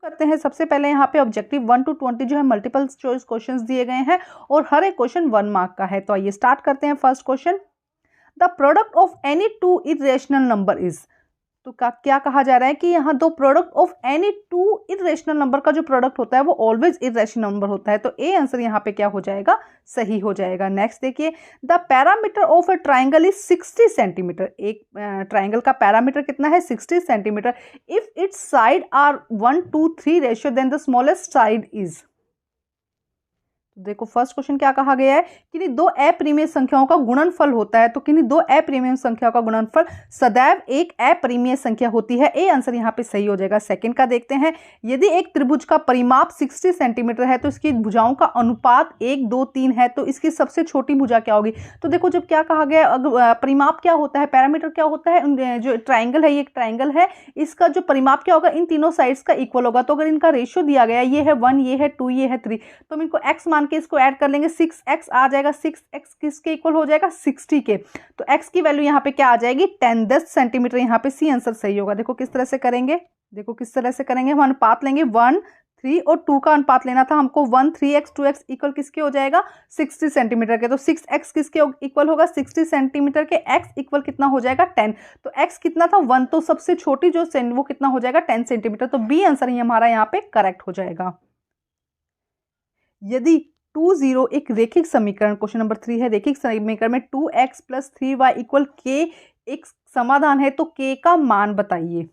करते हैं। सबसे पहले यहाँ पे ऑब्जेक्टिव 1 to 20 जो है मल्टीपल चॉइस क्वेश्चंस दिए गए हैं और हर एक क्वेश्चन 1 मार्क का है। तो आइए स्टार्ट करते हैं। First question, the product of any two irrational number is. तो क्या कहा जा रहा है कि यहाँ दो product of any two irrational number का जो प्रोडक्ट होता है वो ऑलवेज इरेशनल नंबर होता है। तो ए आंसर यहाँ पे क्या हो जाएगा, सही हो जाएगा। नेक्स्ट देखिए, the parameter of a triangle is 60 centimetre. एक ट्राइंगल का पैरामीटर कितना है, 60 centimetre. If it's side are 1 to 3 ratio then the smallest side is. देखो फर्स्ट क्वेश्चन क्या कहा गया है, किन्हीं दो अप्रिमेय संख्याओं का गुणनफल होता है। तो किन्हीं दो अप्रिमेय संख्याओं का गुणनफल सदैव एक अप्रिमेय संख्या होती है। ए आंसर यहाँ पे सही हो जाएगा। सेकंड का देखते हैं, यदि एक त्रिभुज का परिमाप 60 सेंटीमीटर है तो इसकी भुजाओं का अनुपात 1, 2, 3 है, तो इसकी सबसे छोटी भुजा क्या होगी। तो देखो जब क्या कहा गया, परिमाप क्या होता है, पैरामीटर क्या होता है, जो ट्राइंगल है, ये एक ट्राइंगल है, इसका जो परिमाप क्या होगा, इन तीनों साइड्स का इक्वल होगा। तो अगर इनका रेशियो दिया गया, ये है 1, ये है 2, ये है 3, तो हम इनको x मान के इसको ऐड कर लेंगे, 6x आ जाएगा। 6x किसके इक्वल हो जाएगा, 60 के। तो x की वैल्यू यहाँ पे क्या आ जाएगी, 10 सेंटीमीटर। यहाँ पे सी आंसर सही होगा। देखो किस तरह से करेंगे, देखो किस तरह से करेंगे। हम अनुपात लेंगे 1, 3 और 2 का अनुपात लेना था हमको। 1, 3x 2x इक्वल किसके हो जाएगा, 60 सेंटीमीटर के। तो 6x किसके इक्वल होगा, 60 सेंटीमीटर के। x इक्वल कितना हो जाएगा, 10। तो x कितना था, 1, तो सबसे छोटी जो वो कितना हो जाएगा, 10 सेंटीमीटर। तो बी आंसर ही हमारा यहाँ पे करेक्ट हो जाएगा। यदि 2, 0 एक रेखिक समीकरण, क्वेश्चन नंबर 3 है, रेखिक समीकरण में 2x + 3y = k एक समाधान है, तो k का मान बताइए।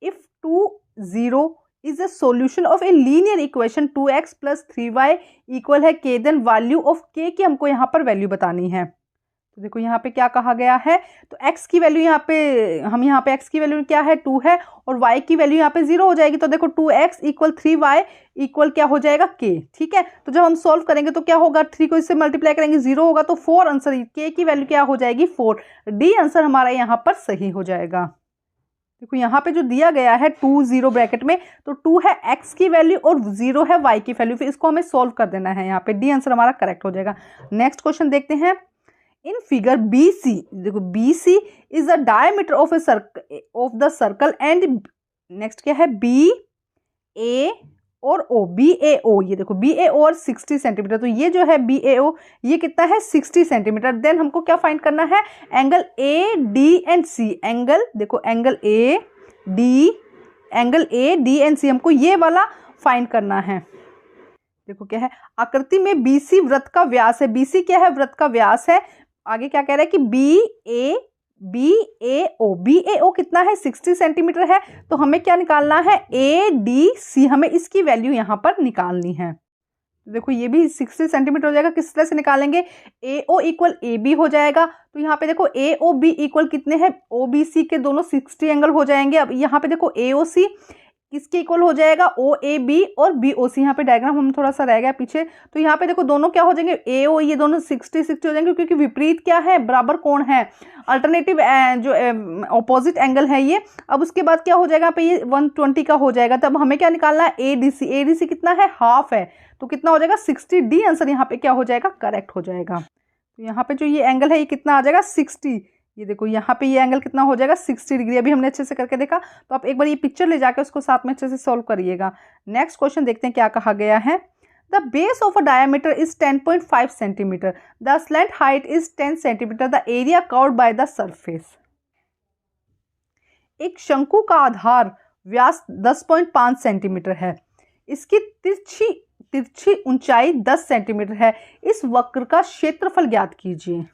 If 2, 0 is a solution of a linear equation 2x + 3y = है k, then value of k की हमको यहाँ पर वैल्यू बतानी है। तो देखो यहाँ पे क्या कहा गया है, तो x की वैल्यू यहाँ पे, हम यहाँ पे x की वैल्यू क्या है, 2 है, और y की वैल्यू यहाँ पे 0 हो जाएगी। तो देखो 2x = 3y = क्या हो जाएगा, k। ठीक है, तो जब हम सॉल्व करेंगे तो क्या होगा, 3 को इससे मल्टीप्लाई करेंगे, 0 होगा, तो 4 आंसर, k की वैल्यू क्या हो जाएगी, 4। डी आंसर हमारा यहाँ पर सही हो जाएगा। देखो यहाँ पे जो दिया गया है 2, 0 ब्रैकेट में, तो 2 है x की वैल्यू और 0 है y की वैल्यू, फिर इसको हमें सॉल्व कर देना है। यहाँ पे डी आंसर हमारा करेक्ट हो जाएगा। नेक्स्ट क्वेश्चन देखते हैं। इन फिगर BC, देखो BC is the diameter of the circle and next क्या है, BA और O, BAO, ये देखो BAO और 60 सेंटीमीटर। तो ये जो है BAO, ये कितना है, 60 सेंटीमीटर। देन हमको क्या फाइंड करना है, एंगल ADC। एंगल देखो, एंगल ADC हमको ये वाला फाइंड करना है। देखो क्या है, आकृति में BC वृत्त का व्यास है। BC क्या है, वृत्त का व्यास है। आगे क्या कह रहा है कि BAO कितना है, 60 सेंटीमीटर है। तो हमें क्या निकालना है, ADC, हमें इसकी वैल्यू यहाँ पर निकालनी है। देखो ये भी 60 सेंटीमीटर हो जाएगा। किस तरह से निकालेंगे, AO = AB हो जाएगा। तो यहाँ पे देखो AOB इक्वल कितने हैं, OBC के दोनों 60 एंगल हो जाएंगे। अब यहाँ पे देखो AOC किसके इक्वल हो जाएगा, OAB और BOC। यहाँ पे डायग्राम हम थोड़ा सा रह गया पीछे। तो यहाँ पे देखो दोनों क्या हो जाएंगे, AO, ये दोनों 60 हो जाएंगे, क्योंकि विपरीत क्या है, बराबर कोण है, अल्टरनेटिव जो ऑपोजिट एंगल है ये। अब उसके बाद क्या हो जाएगा, यहाँ पे ये 120 का हो जाएगा। तब हमें क्या निकालना है, ADC कितना है, हाफ है, तो कितना हो जाएगा, 60। डी आंसर यहाँ पे क्या हो जाएगा, करेक्ट हो जाएगा। तो यहाँ पे जो ये एंगल है ये कितना आ जाएगा, 60। ये देखो यहाँ पे ये एंगल कितना हो जाएगा, 60 डिग्री। अभी हमने अच्छे से करके देखा। तो आप एक बार ये पिक्चर ले जाकर उसको साथ में अच्छे से सॉल्व करिएगा। नेक्स्ट क्वेश्चन देखते हैं क्या कहा गया है। The base of a diameter is 10.5 centimetre, the slant height is 10 centimetre, the area covered by the surface. एक शंकु का आधार व्यास 10.5 सेंटीमीटर है, इसकी तिरछी ऊंचाई 10 सेंटीमीटर है। इस वक्र का क्षेत्रफल ज्ञात कीजिए।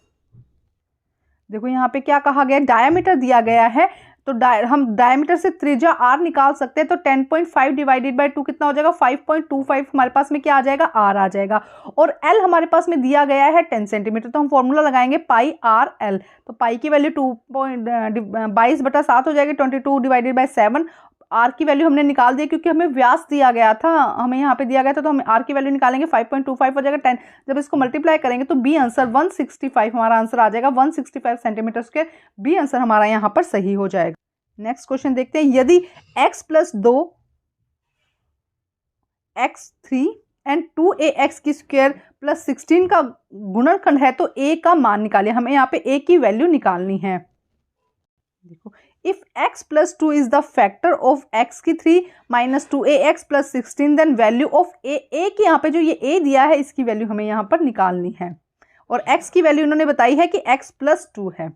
देखो यहाँ पे क्या कहा गया, डायमीटर दिया गया है, तो हम डायमीटर से त्रिज्या r निकाल सकते हैं। तो 10.5 डिवाइडेड बाय 2 कितना हो जाएगा, 5.25। हमारे पास में क्या आ जाएगा, r आ जाएगा। और l हमारे पास में दिया गया है 10 सेंटीमीटर। तो हम फॉर्मूला लगाएंगे पाई r l। तो पाई की वैल्यू 22/7 हो जाएगी, 22 डिवाइडेड बाय 7। आर की वैल्यू हमने निकाल दी, क्योंकि हमें व्यास दिया गया था, हमें यहाँ पे दिया गया था, तो हम आर की वैल्यू निकालेंगे, 5.25 हो जाएगा 10। जब इसको मल्टीप्लाई करेंगे तो बी आंसर 165 हमारा आंसर आ जाएगा, 165 सेंटीमीटर स्क्वायर। बी आंसर हमारा यहाँ पर सही हो जाएगा। नेक्स्ट क्वेश्चन देखते हैं। यदि x + 2 x3 एंड 2ax² + 16 का गुणनखंड है, तो a का मान निकालिए। हमें यहाँ पे a की वैल्यू निकालनी है। देखो if x plus 2 is the factor of x की 3 minus 2ax plus 16 then value of a की यहाँ पे जो ये a दिया है इसकी वैल्यू हमें यहाँ पर निकालनी है और x की वैल्यू उन्होंने बताई है कि x प्लस 2 है।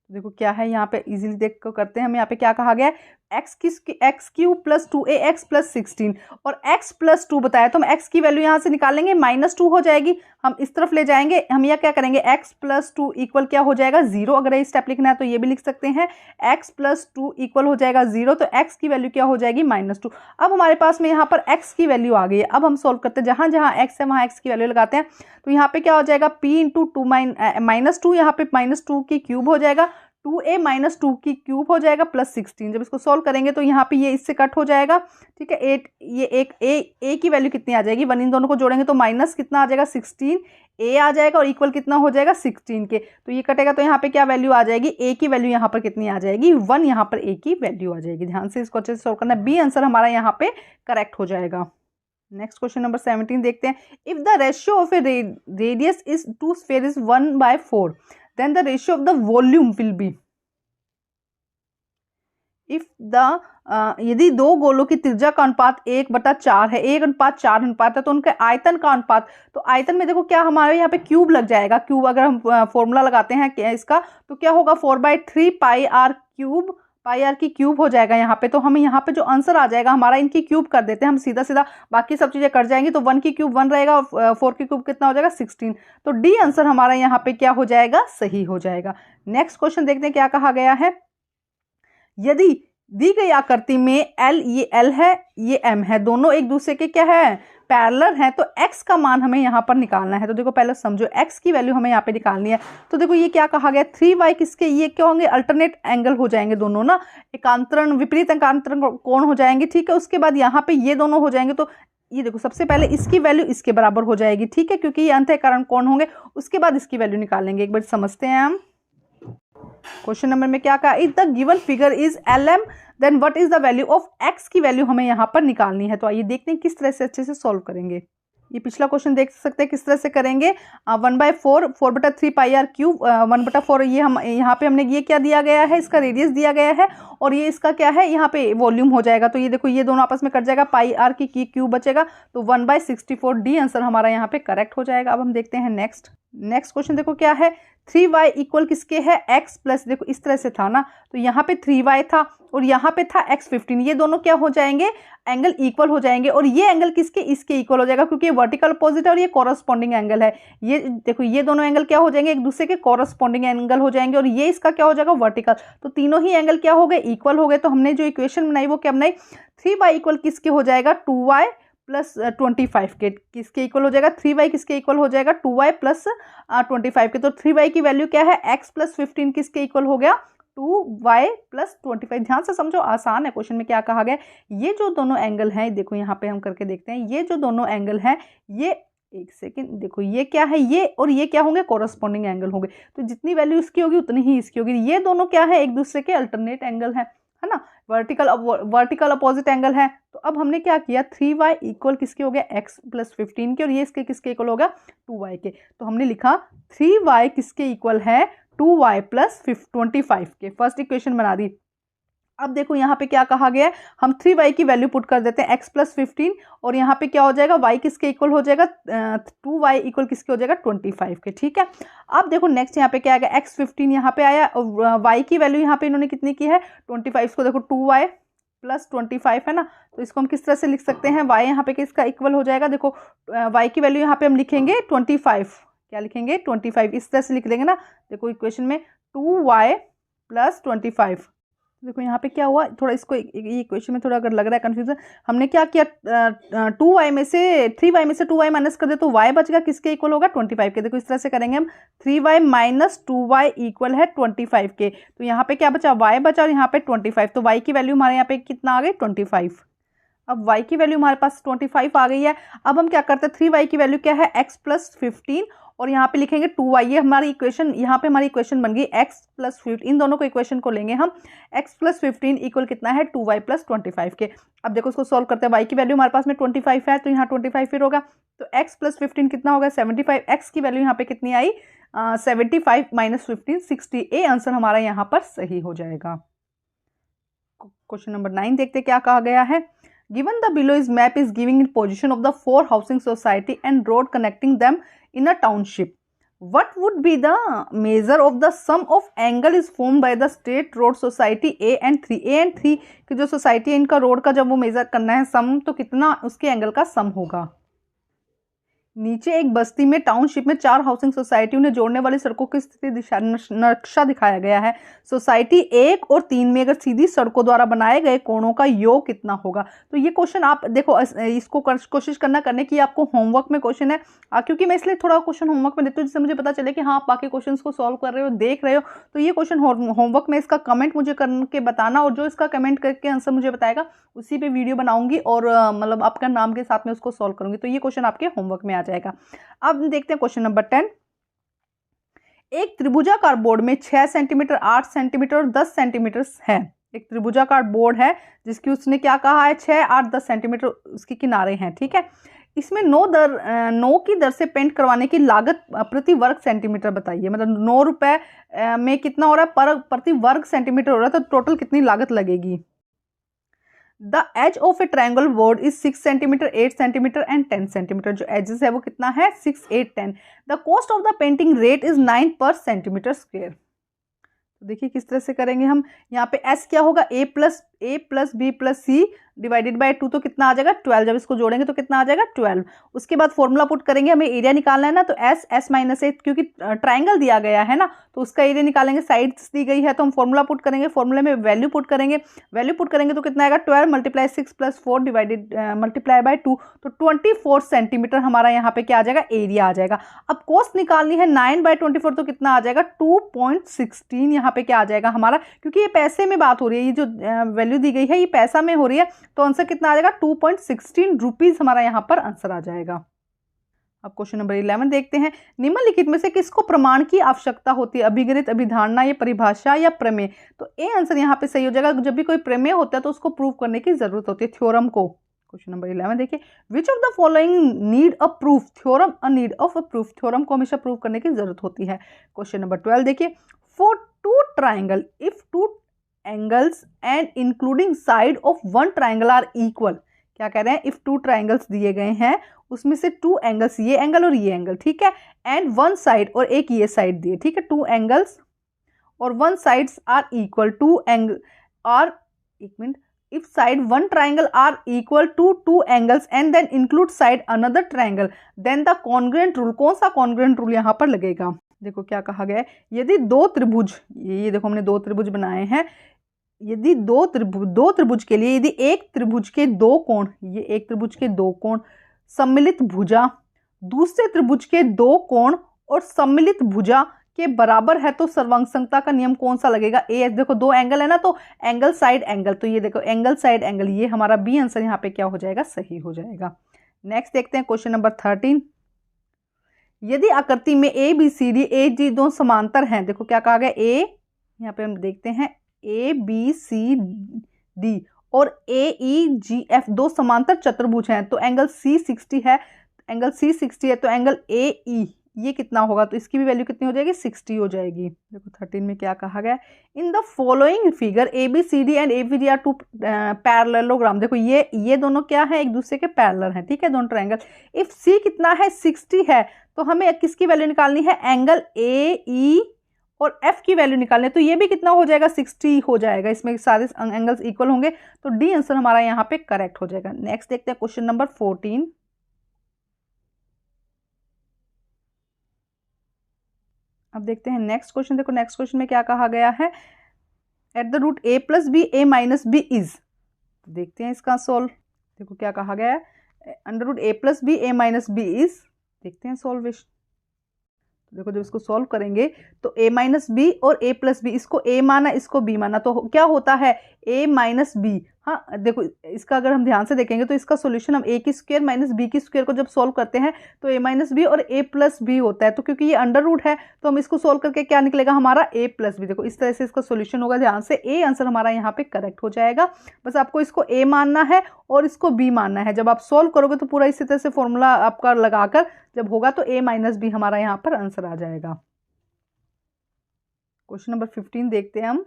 देखो क्या है यहाँ पे इजीली देख को करते हैं हम। यहाँ पे क्या कहा गया है x cube plus 2ax plus 16 और x प्लस 2 बताया तो हम x की वैल्यू यहाँ से निकाल लेंगे, माइनस 2 हो जाएगी, हम इस तरफ ले जाएंगे, हम यह क्या करेंगे x प्लस 2 इक्वल क्या हो जाएगा 0। अगर ये स्टेप लिखना है तो ये भी लिख सकते हैं x प्लस 2 इक्वल हो जाएगा 0, तो x की वैल्यू क्या हो जाएगी -2। अब हमारे पास में यहाँ पर x की वैल्यू आ गई है। अब हम सोल्व करते हैं, जहाँ जहाँ x है वहाँ x की वैल्यू लगाते हैं तो यहाँ पे क्या हो जाएगा p इंटू 2 माइनस 2, यहाँ पे -2 की क्यूब हो जाएगा, 2a माइनस 2 की क्यूब हो जाएगा प्लस 16। जब इसको सोल्व करेंगे तो यहाँ पे ये इससे कट हो जाएगा, ठीक है। 8 ये एक a की वैल्यू कितनी आ जाएगी, 1 इन दोनों को जोड़ेंगे तो माइनस कितना आ जाएगा 16 a आ जाएगा और इक्वल कितना हो जाएगा 16 के, तो ये कटेगा तो यहाँ पे क्या वैल्यू आ जाएगी, a की वैल्यू यहाँ पर कितनी आ जाएगी 1, यहाँ पर a की वैल्यू आ जाएगी। ध्यान से इसको अच्छे से सोल्व करना है, बी आंसर हमारा यहाँ पे करेक्ट हो जाएगा। नेक्स्ट क्वेश्चन नंबर 17 देखते हैं। If the ratio of a radius is two sphere is 1/4 then the ratio of the volume will be. If the यदि दो गोलों की त्रिज्या का अनुपात 1/4 है, 1:4 अनुपात है, तो उनके आयतन का अनुपात, तो आयतन में देखो क्या हमारे यहाँ पे क्यूब लग जाएगा। क्यूब अगर हम फॉर्मूला लगाते हैं इसका तो क्या होगा 4/3 पाई आर क्यूब, पाई आर की क्यूब हो जाएगा यहाँ पे। तो हम यहाँ पे जो आंसर आ जाएगा हमारा, इनकी क्यूब कर देते हैं हम सीधा सीधा, बाकी सब चीजें कट जाएंगी। तो 1 की क्यूब 1 रहेगा और 4 की क्यूब कितना हो जाएगा 16। तो डी आंसर हमारा यहाँ पे क्या हो जाएगा, सही हो जाएगा। नेक्स्ट क्वेश्चन देखते हैं क्या कहा गया है। यदि दी गई आकृति में L, ये L है ये M है, दोनों एक दूसरे के क्या है पैरेलल हैं, तो x का मान हमें यहाँ पर निकालना है। तो देखो पहले समझो x की वैल्यू हमें यहाँ पे निकालनी है। तो देखो ये क्या कहा गया 3y किसके, ये क्या होंगे अल्टरनेट एंगल हो जाएंगे दोनों ना, एकांतरण विपरीत एकांतरण कोण हो जाएंगे, ठीक है। उसके बाद यहाँ पे ये दोनों हो जाएंगे, तो ये देखो सबसे पहले इसकी वैल्यू इसके बराबर हो जाएगी, ठीक है, क्योंकि ये अंतः कारण कोण होंगे। उसके बाद इसकी वैल्यू निकालेंगे। एक बार समझते हैं हम क्वेश्चन नंबर में क्या कहा, if the given figure is LM then what is the value of x की वैल्यू हमें यहाँ पर निकालनी है। तो आइए देखते हैं किस तरह से अच्छे से सॉल्व करेंगे। ये पिछला क्वेश्चन देख सकते हैं किस तरह से करेंगे। 1/4 4/3 पाई आर क्यूब 1/4 ये हम यहाँ पे हमने ये क्या दिया गया है, इसका रेडियस दिया गया है और ये इसका क्या है यहाँ पे वॉल्यूम हो जाएगा। तो ये देखो ये दोनों आपस में कट जाएगा, पाई आर की क्यूब बचेगा, तो 1/64 डी आंसर हमारा यहाँ पे करेक्ट हो जाएगा। अब हम देखते हैं नेक्स्ट क्वेश्चन। देखो क्या है 3y इक्वल किसके है x प्लस, देखो इस तरह से था ना, तो यहाँ पे 3y था और यहाँ पे था x15, ये दोनों क्या हो जाएंगे एंगल इक्वल हो जाएंगे और ये एंगल किसके इसके इक्वल हो जाएगा, क्योंकि ये वर्टिकल अपोजिट है और ये कॉरस्पॉन्डिंग एंगल है। ये देखो ये दोनों एंगल क्या हो जाएंगे एक दूसरे के कॉरस्पॉन्डिंग एंगल हो जाएंगे और ये इसका क्या हो जाएगा वर्टिकल। तो तीनों ही एंगल क्या हो गए इक्वल हो गए। तो हमने जो इक्वेशन बनाई वो क्या बनाई 3y इक्वल किसके हो जाएगा 2y प्लस 25 के, किसके इक्वल हो जाएगा 3y किसके इक्वल हो जाएगा 2y प्लस 25 के। तो 3y की वैल्यू क्या है x प्लस 15 किसके इक्वल हो गया 2y प्लस 25। ध्यान से समझो आसान है। क्वेश्चन में क्या कहा गया, ये जो दोनों एंगल हैं, देखो यहाँ पे हम करके देखते हैं, ये जो दोनों एंगल हैं ये एक सेकेंड देखो ये क्या है ये और ये क्या होंगे कॉरस्पॉन्डिंग एंगल होंगे। तो जितनी वैल्यू इसकी होगी उतनी ही इसकी होगी। ये दोनों क्या है एक दूसरे के अल्टरनेट एंगल है ना, वर्टिकल अपोजिट एंगल है। तो अब हमने क्या किया 3y इक्वल किसके हो गया x प्लस 15 के और ये इसके किसके इक्वल हो गया 2y के। तो हमने लिखा 3y किसके इक्वल है 2y प्लस 25 के। फर्स्ट इक्वेशन बना दी। अब देखो यहाँ पे क्या कहा गया है, हम 3y की वैल्यू पुट कर देते हैं x प्लस 15 और यहाँ पे क्या हो जाएगा y किसके इक्वल हो जाएगा 2y इक्वल किसके हो जाएगा 25 के, ठीक है। अब देखो नेक्स्ट यहाँ पे क्या आएगा x15 यहाँ पे आया और y की वैल्यू यहाँ पे इन्होंने कितनी की है 25 को, देखो 2y प्लस 25 है ना, तो इसको हम किस तरह से लिख सकते हैं y यहाँ पे किसका इक्वल हो जाएगा, देखो y की वैल्यू यहाँ पे हम लिखेंगे 25, क्या लिखेंगे 25, इस तरह से लिख देंगे ना। देखो इक्वेशन में 2y प्लस 25, देखो यहाँ पे क्या हुआ थोड़ा इसको ये इक्वेशन में थोड़ा अगर लग रहा है कंफ्यूजन, हमने क्या किया 3y में से 2y माइनस कर दे तो y बचेगा किसके इक्वल होगा 25 के। देखो इस तरह से करेंगे हम 3y माइनस 2y इक्वल है 25 के। तो यहाँ पे क्या बचा y बचा और यहाँ पे 25, तो y की वैल्यू हमारे यहाँ पे कितना आ गई 25। अब y की वैल्यू हमारे पास 25 आ गई है। अब हम क्या करते हैं 3y की वैल्यू क्या है x प्लस 15 और यहाँ पे लिखेंगे 2y, ये हमारी इक्वेशन यहाँ पे हमारी इक्वेशन बन गई x प्लस 15, इन दोनों को इक्वेशन को लेंगे हम x प्लस 15 इक्वल कितना है 2y प्लस 25 के। अब देखो उसको सॉल्व करते हैं, y की वैल्यू हमारे पास में 25 है तो यहाँ 25 फिर होगा, तो x प्लस 15 कितना होगा 75, x की वैल्यू यहाँ पे कितनी आई 75 माइनस 15 60। ए आंसर हमारा यहाँ पर सही हो जाएगा। क्वेश्चन नंबर 9 देखते क्या कहा गया है। Given the below is map is giving in position of the 4 housing society and road connecting them in a township, what would be the measure of the sum of angle is formed by the state road society A and 3। A and 3 की जो society है इनका road का जब वो major करना है सम, तो कितना उसके एंगल का सम होगा। नीचे एक बस्ती में टाउनशिप में 4 हाउसिंग सोसाइटी उन्हें जोड़ने वाली सड़कों की स्थिति दिशा नक्शा दिखाया गया है। सोसाइटी 1 और 3 में अगर सीधी सड़कों द्वारा बनाए गए कोणों का योग कितना होगा। तो ये क्वेश्चन आप देखो, इसको कोशिश करने की आपको होमवर्क में क्वेश्चन है, क्योंकि मैं इसलिए थोड़ा क्वेश्चन होमवर्क में देती हूँ जिससे मुझे पता चले कि हाँ आप बाकी क्वेश्चन को सॉल्व कर रहे हो, देख रहे हो। तो ये क्वेश्चन होमवर्क में इसका कमेंट मुझे करके बताना, और जो इसका कमेंट करके आंसर मुझे बताएगा उसी पे वीडियो बनाऊंगी और मतलब आपका नाम के साथ में उसको सॉल्व करूंगी। तो ये क्वेश्चन आपके होमवर्क में आ जाएगा। अब देखते हैं क्वेश्चन नंबर 10। एक त्रिभुजाकार बोर्ड में 6 सेंटीमीटर, 8 सेंटीमीटर और 10 सेंटीमीटर है। एक त्रिभुजाकार बोर्ड है जिसकी उसने क्या कहा है 6, 8, 10 सेंटीमीटर उसके किनारे हैं, ठीक है। इसमें 9 की दर से पेंट करवाने की लागत प्रति वर्ग सेंटीमीटर बताइए। मतलब 9 रुपए में कितना हो रहा है प्रति वर्ग सेंटीमीटर हो रहा है, तो टोटल कितनी लागत लगेगी। The edge of a triangle board is 6 centimetre, 8 centimetre and 10 centimetre. जो एजेस है वो कितना है 6, 8, 10। The cost of the painting rate is 9 per centimetre square. तो देखिए किस तरह से करेंगे हम। यहाँ पे एस क्या होगा a plus B plus C divided by 2, तो कितना आ जाएगा 12। जब इसको जोड़ेंगे तो कितना आ जाएगा 12। उसके बाद फॉर्मूला पुट करेंगे, हमें एरिया निकालना है ना, तो एस माइनस ए, क्योंकि ट्राइंगल दिया गया है ना तो उसका एरिया निकालेंगे, साइड्स दी गई है तो हम फॉर्मूला पुट करेंगे, फॉर्मूले में वैल्यू पुट करेंगे, वैल्यू पुट करेंगे तो कितना आएगा 12 multiply 6 plus 4 divided multiply by 2, तो 24 सेंटीमीटर हमारा यहाँ पे क्या आ जाएगा एरिया आ जाएगा। अब कॉस्ट निकालनी है 9/24, तो कितना आ जाएगा 2.16 यहाँ पे क्या आ जाएगा हमारा, क्योंकि ये पैसे में बात हो रही है, ये जो वैल्यू दी गई है ये पैसा में हो रही है, तो आंसर कितना आ जाएगा 2.16 रुपीज हमारा यहाँ पर आंसर आ जाएगा। अब क्वेश्चन नंबर 11 देखते हैं। निम्नलिखित में से किसको प्रमाण की आवश्यकता होती है, अभिगणित, अभिधारणा, या परिभाषा, या प्रमेय। तो ए आंसर यहाँ पे सही हो जाएगा। जब भी कोई प्रमेय होता है तो उसको प्रूव करने की जरूरत होती है, थ्योरम को। क्वेश्चन नंबर 11 देखिए, which of the following need a proof, theorem a need of a proof, theorem को हमेशा प्रूव करने की जरूरत होती है। क्वेश्चन नंबर 12 देखिए, for two triangle if two angles and including side of one triangle are equal. क्या कह रहे हैं, इफ 2 ट्राइंगल्स दिए गए हैं उसमें से 2 एंगल्स, ये एंगल और ये एंगल, ठीक है, एंड 1 साइड और एक ये साइड दिए, ठीक है, 2 एंगल्स और 1 sides are equal, 2 angle are, एक minute, if side 1 triangle are equal to 2 angles and then include side another triangle, then the congruent rule, कौन सा कॉन्ग्रुएंट रूल यहाँ पर लगेगा। देखो क्या कहा गया है, यदि 2 त्रिभुज, ये देखो हमने 2 त्रिभुज बनाए हैं, यदि दो त्रिभुज के लिए यदि एक त्रिभुज के 2 कोण, ये एक त्रिभुज के 2 कोण सम्मिलित भुजा दूसरे त्रिभुज के 2 कोण और सम्मिलित भुजा के बराबर है तो सर्वांगसंगता का नियम कौन सा लगेगा। ए, देखो 2 एंगल है ना, तो एंगल साइड एंगल, तो ये देखो एंगल साइड एंगल, ये हमारा बी आंसर यहाँ पे क्या हो जाएगा सही हो जाएगा। नेक्स्ट देखते हैं क्वेश्चन नंबर 13। यदि आकृति में A B C D A D दो समांतर हैं, देखो क्या कहा गया, ए, यहाँ पे हम देखते हैं ए बी सी डी और ए ई जी एफ 2 समांतर चतुर्भुज हैं, तो एंगल सी 60 है, एंगल सी 60 है, तो एंगल ए ई ये कितना होगा, तो इसकी भी वैल्यू कितनी हो जाएगी 60 हो जाएगी। देखो 13 में क्या कहा गया, in the following figure A B C D and A B D are 2 parallelogram. देखो ये दोनों क्या है, एक दूसरे के पैरेलल हैं, ठीक है, दोनों ट्रायंगल। इफ सी कितना है 60 है, तो हमें किसकी वैल्यू निकालनी है, एंगल ए ई और एफ की वैल्यू निकालनी है, तो ये भी कितना हो जाएगा 60 हो जाएगा, इसमें सारे एंगल्स इक्वल होंगे, तो डी आंसर हमारा यहाँ पे करेक्ट हो जाएगा। नेक्स्ट देखते हैं क्वेश्चन नंबर 14। अब देखते हैं नेक्स्ट क्वेश्चन। देखो नेक्स्ट क्वेश्चन में क्या कहा गया है, at the root A plus B A minus B is, देखते हैं इसका सोल्व। देखो क्या कहा गया है, under root A plus B A minus B is, देखते हैं सॉल्वेशन। देखो जब इसको सॉल्व करेंगे तो a माइनस बी और a प्लस बी, इसको a माना इसको b माना, तो क्या होता है a माइनस बी। हाँ देखो इसका अगर हम ध्यान से देखेंगे तो इसका सॉल्यूशन हम a की स्क्वायर माइनस b की स्क्वायर को जब सॉल्व करते हैं तो a माइनस बी और a प्लस बी होता है, तो क्योंकि ये अंडर रूट है तो हम इसको सॉल्व करके क्या निकलेगा हमारा a प्लस बी। देखो इस तरह से इसका सोल्यूशन होगा, ध्यान से a आंसर हमारा यहाँ पे करेक्ट हो जाएगा। बस आपको इसको a मानना है और इसको b मानना है। जब आप सॉल्व करोगे तो पूरा इसी तरह से फॉर्मूला आपका लगाकर जब होगा तो a माइनस बी हमारा यहाँ पर आंसर आ जाएगा। क्वेश्चन नंबर 15 देखते हैं हम।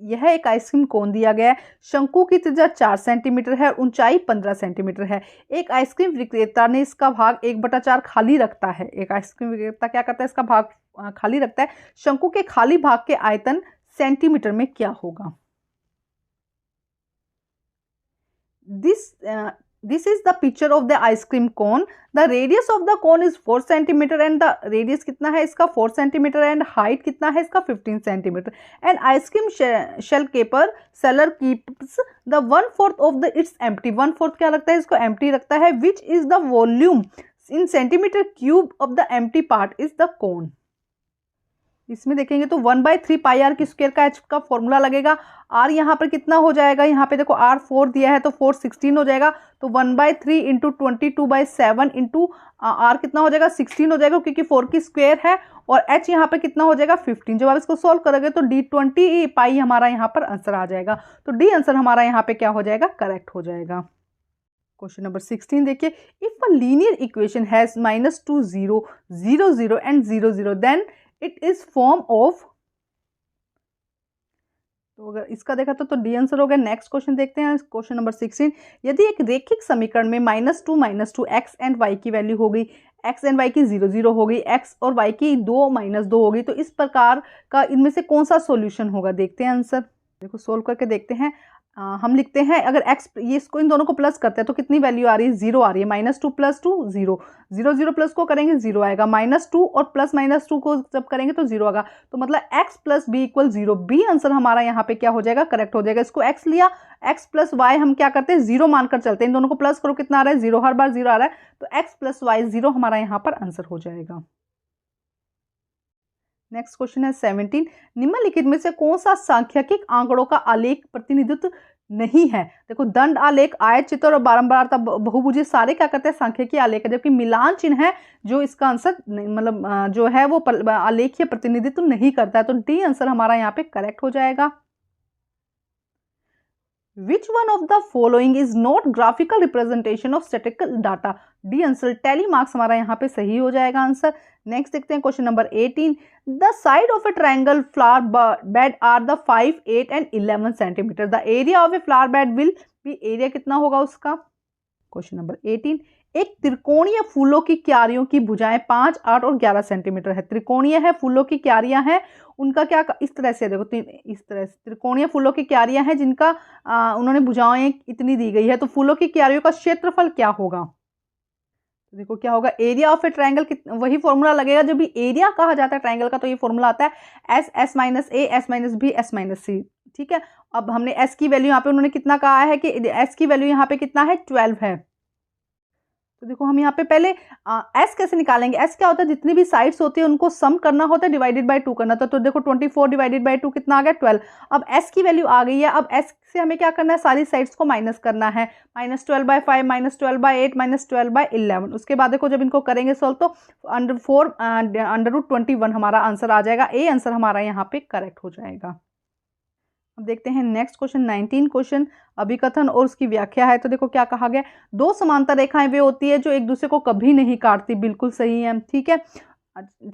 यह एक आइसक्रीम कोन दिया गया है। शंकु की त्रिज्या 4 सेंटीमीटर है, ऊंचाई 15 सेंटीमीटर है। एक आइसक्रीम विक्रेता ने इसका भाग 1/4 खाली रखता है। एक आइसक्रीम विक्रेता क्या करता है, इसका भाग खाली रखता है। शंकु के खाली भाग के आयतन सेंटीमीटर में क्या होगा? This is the picture of the ice cream cone. The radius of the cone is 4 centimeter and the radius कितना है इसका 4 centimeter and height कितना है इसका 15 centimeter. And ice cream shell keeper seller keeps the 1/4 of the its empty. 1/4 क्या लगता है इसको empty रखता है. Which is the volume in centimeter cube of the empty part is the cone. इसमें देखेंगे तो 1/3 पाई आर की स्क्वायर का एच का फॉर्मूला लगेगा। आर यहाँ पर कितना हो जाएगा, यहाँ पे देखो आर 4 दिया है तो 4 16 हो जाएगा। तो 1/3 इंटू 22/7 इंटू आर कितना हो जाएगा 16 हो जाएगा, क्योंकि 4 की स्क्वायर है। और एच यहाँ पे कितना हो जाएगा 15। जब आप इसको सोल्व करोगे तो डी 20 पाई हमारा यहाँ पर आंसर आ जाएगा। तो डी आंसर हमारा यहाँ पे क्या हो जाएगा, करेक्ट हो जाएगा। क्वेश्चन नंबर 16 देखिए। If a linear equation has -2 0 0 0 and 0 0 then it is form of. तो अगर इसका देखा तो डी आंसर हो गया। नेक्स्ट क्वेश्चन देखते हैं, क्वेश्चन नंबर 16। यदि एक रेखिक समीकरण में -2 एक्स एंड वाई की वैल्यू हो गई, एक्स एंड वाई की 0 0 हो गई, एक्स और वाई की 2 -2 हो गई, तो इस प्रकार का इनमें से कौन सा सॉल्यूशन होगा? देखते हैं आंसर। देखो सोल्व करके देखते हैं। हम लिखते हैं अगर x ये इसको इन दोनों को प्लस करते हैं तो कितनी वैल्यू आ रही है, 0 आ रही है। -2 + 2 0 0 0 प्लस को करेंगे 0 आएगा। -2 और +-2 को जब करेंगे तो 0 आएगा। तो मतलब x + b = 0। बी आंसर हमारा यहाँ पे क्या हो जाएगा, करेक्ट हो जाएगा। इसको x लिया, x + y हम क्या करते हैं 0 मानकर चलते हैं। इन दोनों को प्लस करो कितना आ रहा है 0, हर बार 0 आ रहा है। तो x + y 0 हमारा यहाँ पर आंसर हो जाएगा। नेक्स्ट क्वेश्चन है 17। निम्नलिखित में से कौन सा सांख्यिकीय आंकड़ों का आलेख प्रतिनिधित्व नहीं है? देखो दंड आलेख, आयत चित्र और बारंबारता बहुभुजी सारे क्या करते हैं, सांख्यिकीय आलेख है। जबकि मिलान चिन्ह है जो इसका आंसर मतलब जो है वो आलेखीय प्रतिनिधित्व नहीं करता है। तो डी आंसर हमारा यहाँ पे करेक्ट हो जाएगा। Which one of the following is not graphical representation of statistical data? D answer tally marks हमारा यहाँ पे सही हो जाएगा आंसर। नेक्स्ट देखते हैं question number 18। The side of a triangle flower bed are the 5 8 and 11 centimetre. The area of a flower bed will be, area कितना होगा उसका? Question number 18। एक त्रिकोणीय फूलों की क्यारियों की भुजाएं 5 8 और 11 सेंटीमीटर है। त्रिकोणीय है, फूलों की क्यारियां हैं, उनका क्या इस तरह से देखो, इस तरह से त्रिकोणीय फूलों की क्यारियां हैं जिनका उन्होंने भुजाएं इतनी दी गई है। तो फूलों की क्यारियों का क्षेत्रफल क्या होगा? देखो क्या होगा, एरिया ऑफ ए ट्रायंगल, वही फॉर्मूला लगेगा जब भी एरिया कहा जाता है ट्रायंगल का। तो ये फॉर्मूला आता है S S - A S - B S - C। ठीक है, अब हमने S की वैल्यू यहाँ पे उन्होंने कितना कहा है कि S की वैल्यू यहाँ पे कितना है 12 है। तो देखो हम यहाँ पे पहले S कैसे निकालेंगे। S क्या होता है, जितनी भी साइड्स होती है उनको सम करना होता है, डिवाइडेड बाय 2 करना। तो देखो 24 डिवाइडेड बाय 2 कितना आ गया 12। अब S की वैल्यू आ गई है। अब S से हमें क्या करना है, सारी साइड्स को माइनस करना है। -12/5 -12/8 -12/11। उसके बाद देखो जब इनको करेंगे सोल्व तो √21 हमारा आंसर आ जाएगा। ए आंसर हमारा यहाँ पे करेक्ट हो जाएगा। अब देखते हैं नेक्स्ट क्वेश्चन 19 क्वेश्चन, अभिकथन और उसकी व्याख्या है। तो देखो क्या कहा गया, दो समांतर रेखाएं वे होती है जो एक दूसरे को कभी नहीं काटती। बिल्कुल सही है, ठीक है।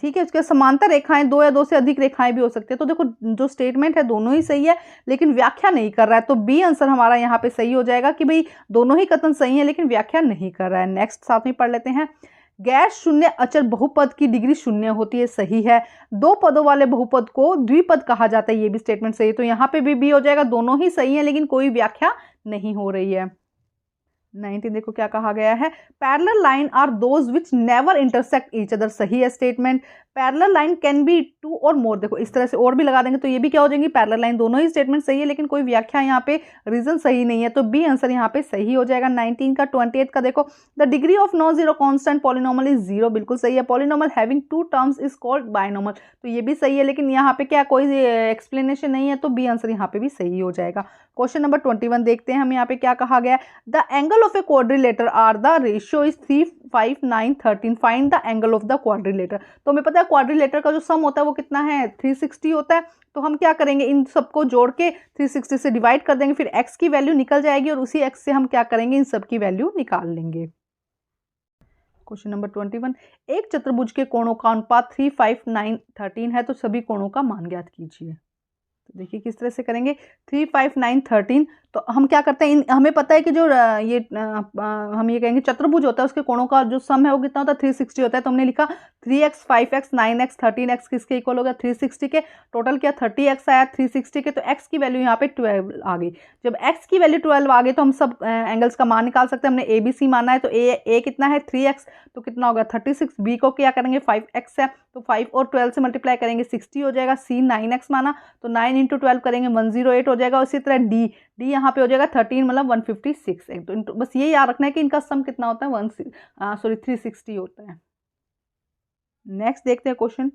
ठीक है, उसके समांतर रेखाएं 2 या 2 से अधिक रेखाएं भी हो सकती है। तो देखो जो स्टेटमेंट है दोनों ही सही है, लेकिन व्याख्या नहीं कर रहा है। तो बी आंसर हमारा यहाँ पे सही हो जाएगा कि भाई दोनों ही कथन सही है लेकिन व्याख्या नहीं कर रहा है। नेक्स्ट साथ में पढ़ लेते हैं। गैर शून्य अचर बहुपद की डिग्री शून्य होती है, सही है। 2 पदों वाले बहुपद को द्विपद कहा जाता है, ये भी स्टेटमेंट सही है। तो यहाँ पे भी बी हो जाएगा, दोनों ही सही है लेकिन कोई व्याख्या नहीं हो रही है। 19 देखो क्या कहा गया है, parallel line are those which never intersect each other, सही है statement. Parallel line can be 2 और मोर, देखो इस तरह से और भी लगा देंगे तो ये भी क्या हो जाएंगी पैरेलल लाइन। दोनों ही स्टेटमेंट सही है लेकिन कोई व्याख्या यहाँ पे रीजन सही नहीं है। तो बी आंसर यहाँ पे सही हो जाएगा। 19 का 28 का देखो, the degree of non zero constant polynomial is 0, बिल्कुल सही है। Polynomial having 2 terms is called binomial, तो ये भी सही है लेकिन यहाँ पे क्या कोई एक्सप्लेनेशन नहीं है। तो बी आंसर यहाँ पे भी सही हो जाएगा। क्वेश्चन नंबर 21 देखते हैं हम यहाँ पे क्या कहा गया, the angle of a quadrilateral are the ratio is 3 5 9 13, find the angle of the quadrilateral. तो हमें पता है क्वाड्रिलेटर का जो सम होता है वो कितना है 360 होता है। तो हम क्या करेंगे, इन सबको जोड़ के 360 से डिवाइड कर देंगे, फिर x की वैल्यू निकल जाएगी और उसी x से हम क्या करेंगे, इन सब की वैल्यू निकाल लेंगे। क्वेश्चन नंबर 21, एक चतुर्भुज के कोणों का अनुपात 3, 5, 9, 13 है तो सभी कोणों का मान ज्ञात कीजिए। तो देखिए किस तरह से करेंगे। 3, 5, 9, 13, तो हम क्या करते हैं, हमें पता है कि जो हम ये कहेंगे चतुर्भुज होता है उसके कोणों का जो सम है वो कितना होता है, 360 होता है। तो हमने लिखा 3x, 5x, 9x, 13x किसके इक्वल होगा, 360 के। टोटल क्या 30x आया 360 के, तो x की वैल्यू यहाँ पे 12 आ गई। जब x की वैल्यू 12 आ गई तो हम सब एंगल्स का मान निकाल सकते हैं। हमने ABC माना है तो a कितना है 3x, तो कितना होगा 36। b को क्या करेंगे 5x है तो 5 और 12 से मल्टीप्लाई करेंगे 60 हो जाएगा। c 9x माना तो 9 × 12 करेंगे 108 हो जाएगा। उसी तरह d यहाँ पे हो जाएगा 13 मतलब 156। तो बस ये याद रखना है कि इनका सम कितना होता है 360 होता है। नेक्स्ट देखते हैं क्वेश्चन।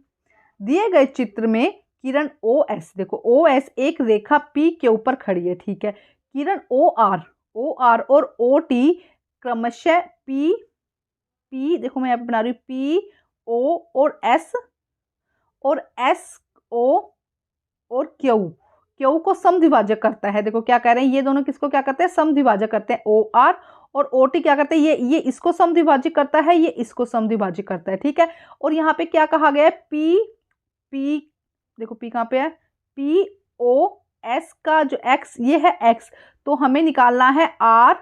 दिए गए चित्र में किरण OS, देखो OS एक रेखा P के ऊपर खड़ी है, ठीक है। किरण OR और OT क्रमशः P देखो मैं यहाँ पे बना रही हूँ PO और SO और Q को समद्विभाजक करता है। देखो क्या कह रहे हैं, ये दोनों किसको क्या करते हैं, समद्विभाजक करते हैं। OR और OT क्या करते हैं, ये इसको समद्विभाजक करता है, ये इसको समद्विभाजक करता है, ठीक है। और यहाँ पे क्या कहा गया है, P देखो P कहाँ पे है, POS का जो X ये है X, तो हमें निकालना है ROT।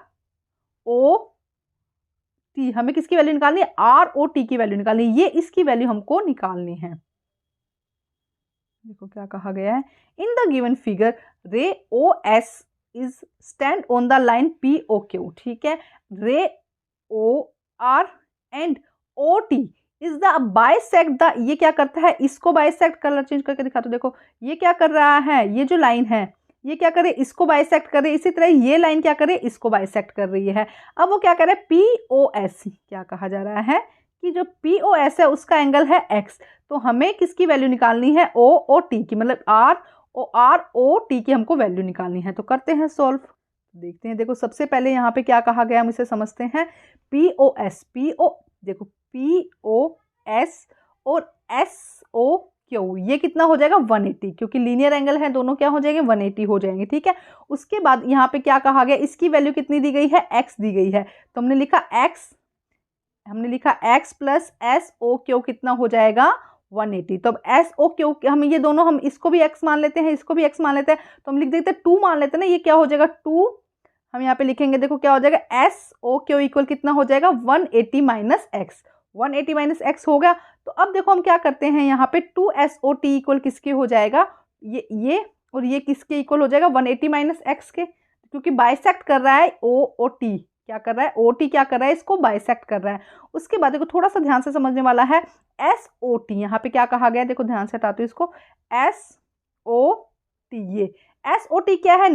हमें किसकी वैल्यू निकालनी है, ROT की वैल्यू निकालनी है, ये इसकी वैल्यू हमको निकालनी है। देखो क्या कहा गया है, इन द गिवन फिगर रे OS is stand on the line POQ, ठीक है। रे OR and OT is the bisect the, ये क्या करता है, इसको बाइसेक्ट, कलर चेंज करके दिखा, तो देखो ये क्या कर रहा है, ये जो लाइन है ये क्या करे, इसको बाइसेक्ट करे। इसी तरह ये लाइन क्या करे, इसको बाइसेक्ट कर रही है। अब वो क्या करे, POS, क्या कहा जा रहा है कि जो POS है उसका एंगल है X, तो हमें किसकी वैल्यू निकालनी है, OT की, मतलब ROT की हमको वैल्यू निकालनी है। तो करते हैं सॉल्व, देखते हैं। देखो सबसे पहले यहाँ पे क्या कहा गया हम इसे समझते हैं। POS देखो POS और SOQ ये कितना हो जाएगा 180, क्योंकि लीनियर एंगल है दोनों, क्या हो जाएंगे 180 हो जाएंगे, ठीक है। उसके बाद यहाँ पे क्या कहा गया, इसकी वैल्यू कितनी दी गई है, X दी गई है, तो हमने लिखा X प्लस SOQ कितना हो जाएगा 180। तो अब SOQ हम ये दोनों, हम इसको भी X मान लेते हैं, इसको भी X मान लेते हैं, तो हम लिख देते हैं 2 मान लेते हैं ना, ये क्या हो जाएगा 2, हम यहाँ पे लिखेंगे, देखो क्या हो जाएगा SOQ इक्वल कितना हो जाएगा 180 माइनस X, 180 माइनस X हो गया। तो अब देखो हम क्या करते हैं, यहाँ पे 2SOT इक्वल किसके हो जाएगा, ये और ये किसके इक्वल हो जाएगा 180 माइनस X के, क्योंकि बाइसेक्ट कर रहा है OT, क्या कर रहा है OT, क्या कर रहा है इसको बाइसेक्ट कर रहा है। उसके बाद देखो थोड़ा सा ध्यान से समझने वाला है, SOT यहाँ पे क्या कहा गया, देखो ध्यान से हटाते हो इसको, SOT, ये SOT क्या है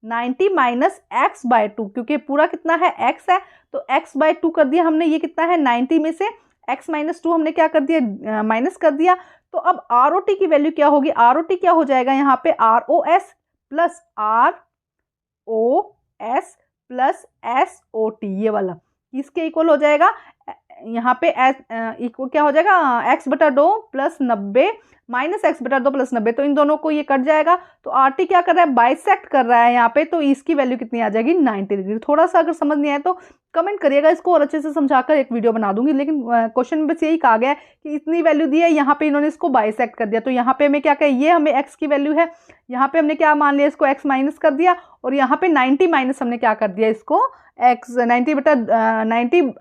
90 माइनस X/2, क्योंकि पूरा कितना है X है, तो X/2 कर दिया हमने, ये कितना है 90 में से X - 2 हमने क्या कर दिया, माइनस कर दिया। तो अब ROT की वैल्यू क्या होगी, ROT क्या हो जाएगा यहाँ पे ROS plus ROS plus SOT, ये वाला किसके इक्वल हो जाएगा, यहाँ पे इक्वल क्या हो जाएगा X/2 plus 90 minus X/2 plus 90, तो इन दोनों को ये कट जाएगा। तो RT क्या कर रहा है, बाइसेक्ट कर रहा है यहाँ पे, तो इसकी वैल्यू कितनी आ जाएगी 90 डिग्री। थोड़ा सा अगर समझ नहीं आए तो कमेंट करिएगा, इसको और अच्छे से समझाकर एक वीडियो बना दूंगी, लेकिन क्वेश्चन में बस यही कहा गया है कि इतनी वैल्यू दी है, यहाँ पे इन्होंने इसको बाइसेक्ट कर दिया। तो यहाँ पे हमें क्या कहें, ये हमें X की वैल्यू है, यहाँ पे हमने क्या मान लिया, इसको X माइनस कर दिया, और यहाँ पे 90 माइनस हमने क्या कर दिया, इसको X 90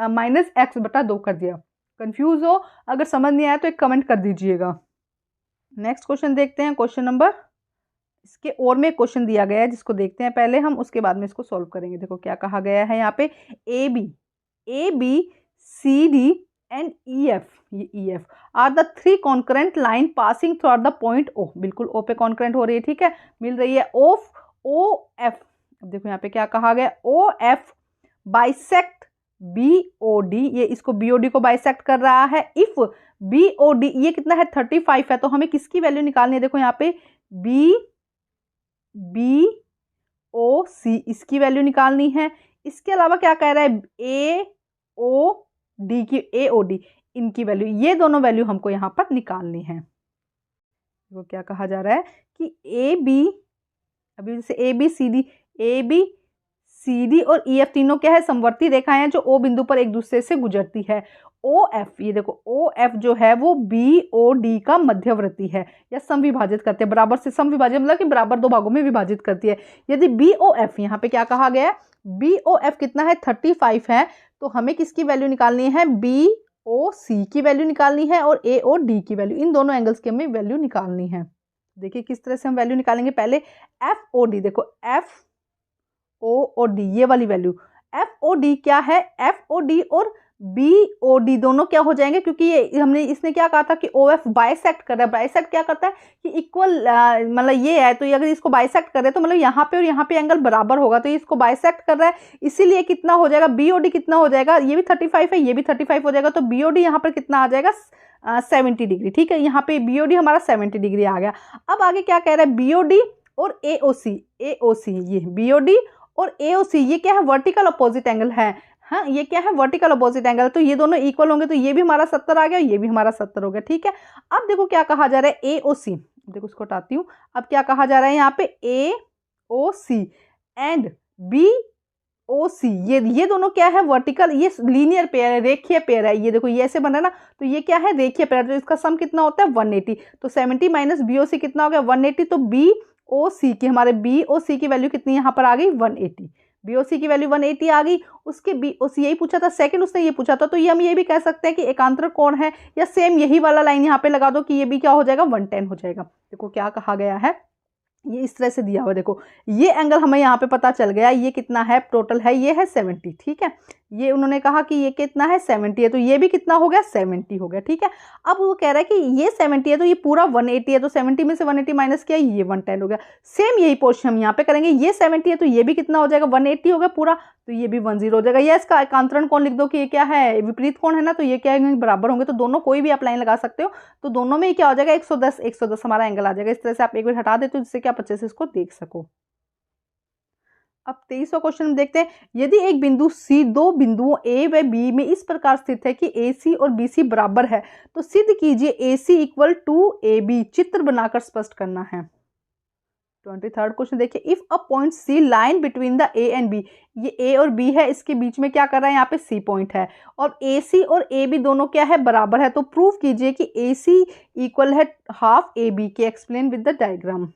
माइनस X/2 कर दिया। कंफ्यूज हो, अगर समझ नहीं आया तो एक कमेंट कर दीजिएगा। नेक्स्ट क्वेश्चन देखते हैं, क्वेश्चन नंबर, इसके और में क्वेश्चन दिया गया है जिसको देखते हैं पहले हम, उसके बाद में इसको सॉल्व करेंगे। देखो क्या कहा गया है यहाँ पे, AB CD एंड EF, ये EF are the 3 concurrent line passing through the point O, बिल्कुल O पे कॉन्करेंट हो रही है, ठीक है, मिल रही है OF। अब देखो यहाँ पे क्या कहा गया, OF बाइसेक्ट BOD, ये इसको BOD को बाइसेक्ट कर रहा है। इफ BOD ये कितना है 35 है, तो हमें किसकी वैल्यू निकालनी है, देखो यहाँ पे BOC इसकी वैल्यू निकालनी है। इसके अलावा क्या कह रहा है, AOD इनकी वैल्यू, ये दोनों वैल्यू हमको यहाँ पर निकालनी है। वो क्या कहा जा रहा है कि AB, अभी जैसे ABCD सी डी और ई एफ तीनों क्या है, समवर्ती रेखाएं हैं जो ओ बिंदु पर एक दूसरे से गुजरती है। ओ एफ, ये देखो ओ एफ जो है वो बी ओ डी का मध्यवर्ती है या समविभाजित करते हैं, बराबर से समविभाजित मतलब कि बराबर दो भागों में विभाजित करती है। यदि बी ओ एफ, यहाँ पे क्या कहा गया है, बी ओ एफ कितना है 35 है, तो हमें किसकी वैल्यू निकालनी है, बी ओ सी की वैल्यू निकालनी है और ए ओ डी की वैल्यू, इन दोनों एंगल्स की हमें वैल्यू निकालनी है। देखिए किस तरह से हम वैल्यू निकालेंगे, पहले एफ ओ डी, देखो एफ ओ और डी ये वाली वैल्यू, एफ ओ डी क्या है, एफ ओ डी और बी ओ डी दोनों क्या हो जाएंगे, क्योंकि ये हमने इसने क्या कहा था कि ओ एफ बाइसेक्ट कर रहा है, बाइसेक्ट क्या करता है कि इक्वल, मतलब ये है, तो ये अगर इसको बाइसेक्ट कर रहे तो मतलब यहाँ पे और यहाँ पे एंगल बराबर होगा, तो ये इसको बाइसेक्ट कर रहा है, इसीलिए कितना हो जाएगा, बी ओ डी कितना हो जाएगा, ये भी 35 है, ये भी 35 हो जाएगा, तो बी ओ डी यहाँ पर कितना आ जाएगा 70 डिग्री। ठीक है, यहाँ पे बी ओ डी हमारा 70 डिग्री आ गया। अब आगे क्या कह रहा है, बी ओ डी और ए ओ सी, ये बी ओ डी और ए ओ सी ये क्या है, वर्टिकल अपोजिट एंगल है। हाँ, ये क्या है, वर्टिकल अपोजिट एंगल, तो ये दोनों इक्वल होंगे, तो ये भी हमारा 70 आ गया, ये भी हमारा 70 हो गया। ठीक है, अब देखो क्या कहा जा रहा है, ए ओ सी, देखो उसको हटाती हूँ। अब क्या कहा जा रहा है यहाँ पे, ए ओ सी एंड बी ओ सी, ये दोनों क्या है, वर्टिकल, ये लीनियर पेयर है, रेखीय पेयर है। ये देखो ये ऐसे बना ना, तो ये क्या है, रेखीय पेयर, तो इसका सम कितना होता है 180, तो 70 माइनस बी ओ सी कितना हो गया 180, तो बी ओ सी की, हमारे बी ओ सी की वैल्यू कितनी यहाँ पर आ गई 180, बी ओ सी की वैल्यू 180 आ गई। उसके बी ओ सी यही पूछा था, सेकंड उसने ये पूछा था, तो ये हम ये भी कह सकते हैं कि एकांतर कोण है, या सेम यही वाला लाइन यहाँ पे लगा दो कि ये भी क्या हो जाएगा 110 हो जाएगा। देखो क्या कहा गया है, ये इस तरह से दिया हुआ, देखो ये एंगल हमें यहाँ पे पता चल गया, ये कितना है टोटल है, ये है 70। ठीक है, ये उन्होंने कहा कि ये कितना है 70 है, तो ये भी कितना हो गया 70 हो गया। ठीक है, अब वो कह रहा है कि ये 70 है तो ये पूरा 180 है, तो 70 में से 180 माइनस किया, ये 110 हो गया। सेम यही पोर्शन हम यहाँ पे करेंगे, ये 70 है तो ये भी कितना हो जाएगा 180 हो गया पूरा, तो ये भी 10 हो जाएगा। ये इसका एकांतरण कोण लिख दो कि ये क्या है, विपरीत कोण है ना, तो ये क्या है, बराबर होंगे, तो दोनों कोई भी आप लाइन लगा सकते हो, तो दोनों में क्या हो जाएगा 110 हमारा एंगल आ जाएगा। इस तरह से आप एक बार हटा देते हो जिससे कि आप अच्छे से इसको देख सको। अब 23वां क्वेश्चन देखते हैं, यदि एक बिंदु सी दो बिंदुओं ए व बी में इस प्रकार स्थित है कि ए सी और बी सी बराबर है, तो सिद्ध कीजिए A C equal to A B, चित्र बनाकर स्पष्ट करना है। 23rd क्वेश्चन देखिए, if a point C line between the A and B, ये ए और बी है, इसके बीच में क्या कर रहा है, यहाँ पे सी पॉइंट है, और ए सी और ए बी दोनों क्या है, बराबर है, तो प्रूव कीजिए कि ए सी इक्वल है हाफ ए बी के, एक्सप्लेन विद द डायग्राम।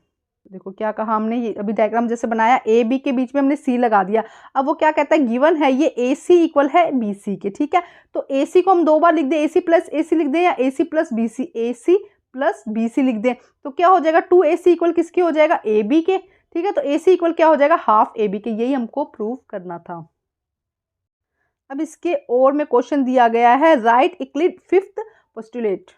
देखो क्या कहा हमने, ये अभी डायग्राम जैसे बनाया, ए बी के बीच में हमने सी लगा दिया। अब वो क्या कहता है, गिवन है ये ए सी इक्वल है बी सी के। ठीक है, तो ए सी को हम दो बार लिख दें, ए सी प्लस ए सी लिख दें, या ए सी प्लस बी सी, ए सी प्लस बी सी लिख दें, तो क्या हो जाएगा 2ac इक्वल किसके हो जाएगा, ए बी के। ठीक है, तो ac इक्वल क्या हो जाएगा, हाफ ए बी के, यही हमको प्रूव करना था। अब इसके और में क्वेश्चन दिया गया है, राइट यूक्लिड फिफ्थ पोस्टुलेट,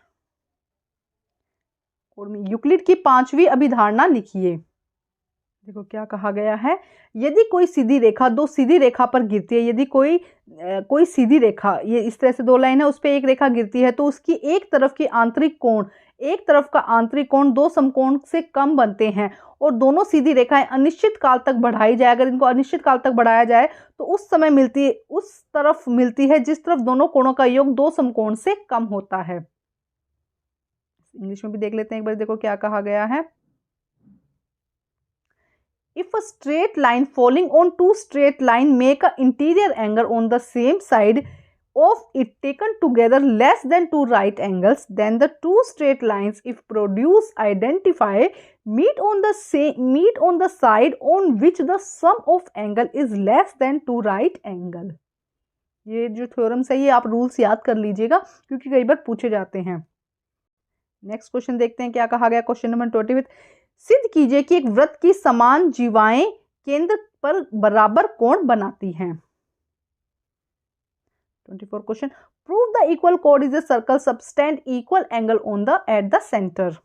और यूक्लिड की 5वीं अभिधारणा लिखिए। देखो क्या कहा गया है, यदि कोई सीधी रेखा दो सीधी रेखा पर गिरती है, यदि कोई सीधी रेखा, ये इस तरह से दो लाइन है, उस पर एक रेखा गिरती है, तो उसकी एक तरफ की आंतरिक कोण, एक तरफ का आंतरिक कोण दो समकोण से कम बनते हैं, और दोनों सीधी रेखाएं अनिश्चित काल तक बढ़ाई जाए, अगर इनको अनिश्चित काल तक बढ़ाया जाए तो उस समय उस तरफ मिलती है जिस तरफ दोनों कोणों का योग दो समकोण से कम होता है। इंग्लिश में भी देख लेते हैं एक बार, देखो क्या कहा गया है, if a straight line falling on two straight line make a interior angle on the same side of it taken together less than two right angles, then the two straight lines if produced identify meet on the side on which the sum of angle is less than two right angle। ये जो theorems है ये आप rules याद कर लीजिएगा क्योंकि कई बार पूछे जाते हैं। नेक्स्ट क्वेश्चन देखते हैं क्या कहा गया, क्वेश्चन नंबर 20 सिद्ध कीजिए कि एक वृत्त की समान जीवाएं केंद्र पर बराबर कोण बनाती हैं। 24 क्वेश्चन, प्रूव द इक्वल कोड is a circle subtend equal angle on the at the centre.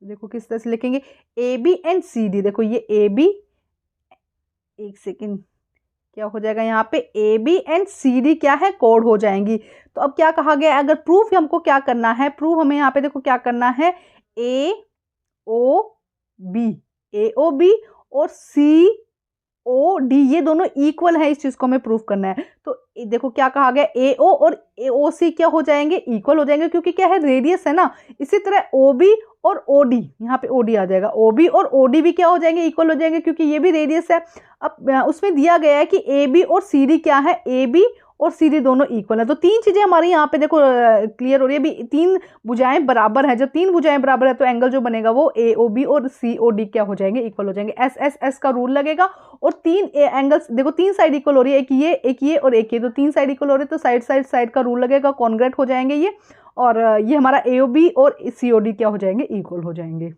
देखो किस तरह से लिखेंगे, A B and C D, देखो ये ए बी, एक सेकेंड क्या हो जाएगा यहाँ पे, A B and C D क्या है, कोड हो जाएंगी। तो अब क्या कहा गया, अगर प्रूफ हमको क्या करना है, प्रूफ हमें यहाँ पे देखो क्या करना है, ए ओ बी और सी ओ डी ये दोनों इक्वल है, इस चीज को हमें प्रूव करना है। तो देखो क्या कहा गया, ए ओ और ए ओ सी क्या हो जाएंगे, इक्वल हो जाएंगे, क्योंकि क्या है रेडियस है ना। इसी तरह ओ बी और ओ डी, यहाँ पे ओ डी आ जाएगा, ओ बी और ओ डी भी क्या हो जाएंगे, इक्वल हो जाएंगे, क्योंकि ये भी रेडियस है। अब उसमें दिया गया है कि ए बी और सी डी क्या है, ए बी और सी डी दोनों इक्वल है। तो तीन चीजें हमारी यहाँ पे देखो क्लियर हो रही है। अभी तीन भुजाएं बराबर हैं, जब तीन भुजाएं बराबर है तो एंगल जो बनेगा वो ए ओ बी और सी ओ डी क्या हो जाएंगे, इक्वल हो जाएंगे। एस एस एस का रूल लगेगा और तीन एंगल्स देखो, तीन साइड इक्वल हो रही है, एक ये और एक ये, तो तीन साइड इक्वल हो रही है तो साइड साइड का रूल लगेगा, कॉन्ग्रेट हो जाएंगे ये। और ये हमारा ए ओ बी और सी ओ डी क्या हो जाएंगे, इक्वल हो जाएंगे।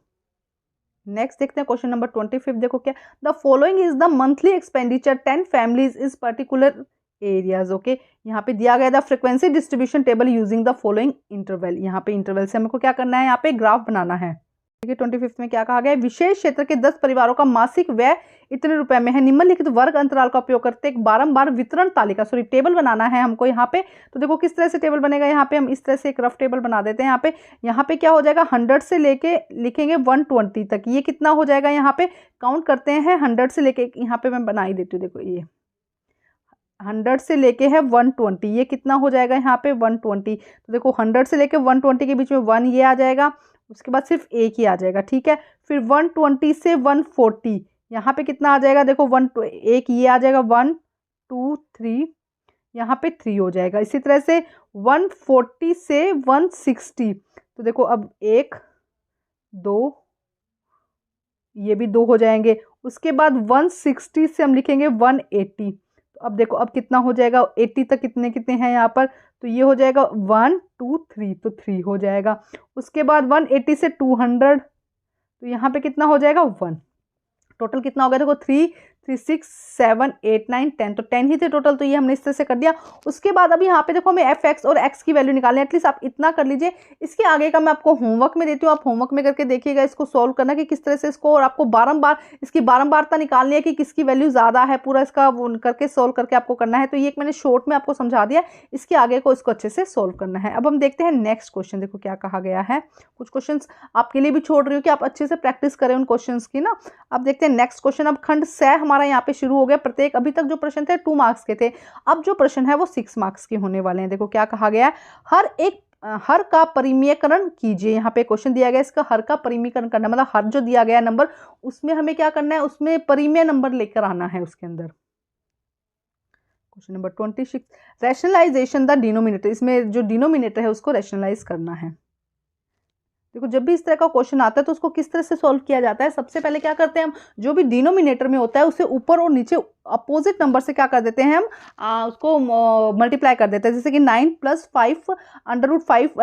नेक्स्ट देखते हैं क्वेश्चन नंबर 25। देखो क्या, the following is the monthly expenditure 10 families is particular areas. Okay, यहाँ पे दिया गया the frequency distribution table using the following interval. यहाँ पे इंटरवल से हमको क्या करना है, यहाँ पे ग्राफ बनाना है। ठीक है, 25 में क्या कहा गया है, विशेष क्षेत्र के 10 परिवारों का मासिक व्यय इतने रुपए में है, निम्नलिखित वर्ग अंतराल का उपयोग करते एक बारंबार वितरण तालिका टेबल बनाना है हमको यहाँ पे। तो देखो किस तरह से टेबल बनेगा, यहाँ पे हम इस तरह से एक रफ टेबल बना देते हैं। यहाँ पे क्या हो जाएगा, 100 से लेके लिखेंगे 120 तक, ये कितना हो जाएगा, यहाँ पे काउंट करते हैं 100 से लेके, यहाँ पे मैं बना ही देती हूँ। देखो ये 100 से लेके है 120, ये कितना हो जाएगा यहाँ पे 120। तो देखो 100 से लेके 120 के बीच में 1 ये आ जाएगा, उसके बाद सिर्फ एक ही आ जाएगा। ठीक है, फिर 120 से 140 यहाँ पे कितना आ जाएगा, देखो एक ये आ जाएगा, 1 2 3, यहाँ पे 3 हो जाएगा। इसी तरह से 140 से 160, तो देखो अब 1 2, ये भी 2 हो जाएंगे। उसके बाद 160 से हम लिखेंगे 180, तो अब देखो अब कितना हो जाएगा, 80 तक कितने कितने हैं यहाँ पर, तो ये हो जाएगा 1 2 3, तो 3 हो जाएगा। उसके बाद 180 से 200, तो यहाँ पे कितना हो जाएगा 1, टोटल कितना हो गया देखो 3 3 6 7 8 9 10, तो 10 ही थे टोटल, तो ये हमने इस तरह से कर दिया। उसके बाद अब यहाँ पे देखो हमें एफ एक्स और एक्स की वैल्यू निकालनी है, एटलीस्ट आप इतना कर लीजिए। इसके आगे का मैं आपको होमवर्क में देती हूँ, आप होमवर्क में करके देखिएगा इसको सोल्व करना कि किस तरह से इसको, और आपको बारंबार इसकी बारंबारता निकालनी है कि किसकी वैल्यू ज़्यादा है, पूरा इसका करके सोल्व करके आपको करना है। तो ये एक मैंने शॉर्ट में आपको समझा दिया, इसके आगे को इसको अच्छे से सोल्व करना है। अब हम देखते हैं नेक्स्ट क्वेश्चन। देखो क्या कहा गया है, कुछ क्वेश्चन आपके लिए भी छोड़ रही हूँ कि आप अच्छे से प्रैक्टिस करें उन क्वेश्चन की ना। अब देखते हैं नेक्स्ट क्वेश्चन। अब खंड 6 हमारा यहाँ पे शुरू हो गया। प्रत्येक अभी तक जो प्रश्न थे 2 मार्क्स के थे, अब जो प्रश्न है वो 6 मार्क्स के होने वाले हैं। देखो क्या कहा गया है, हर का परिमेयकरण कीजिए। यहाँ पे क्वेश्चन दिया गया, इसका हर का परिमेयकरण करना, मतलब हर जो दिया गया नंबर उसमें हमें क्या करना है, उसमें परिमेय नंबर लेकर आना है उसके अंदर। Question number 26, rationalisation the denominator, इसमें जो डिनोमिनेटर है उसको रैशनलाइज करना है। देखो जब भी इस तरह का क्वेश्चन आता है तो उसको किस तरह से सॉल्व किया जाता है, सबसे पहले क्या करते हैं हम, जो भी डिनोमिनेटर में होता है उसे ऊपर और नीचे अपोजिट नंबर से क्या कर देते हैं हम, उसको मल्टीप्लाई कर देते हैं। जैसे कि 9 + 5 √5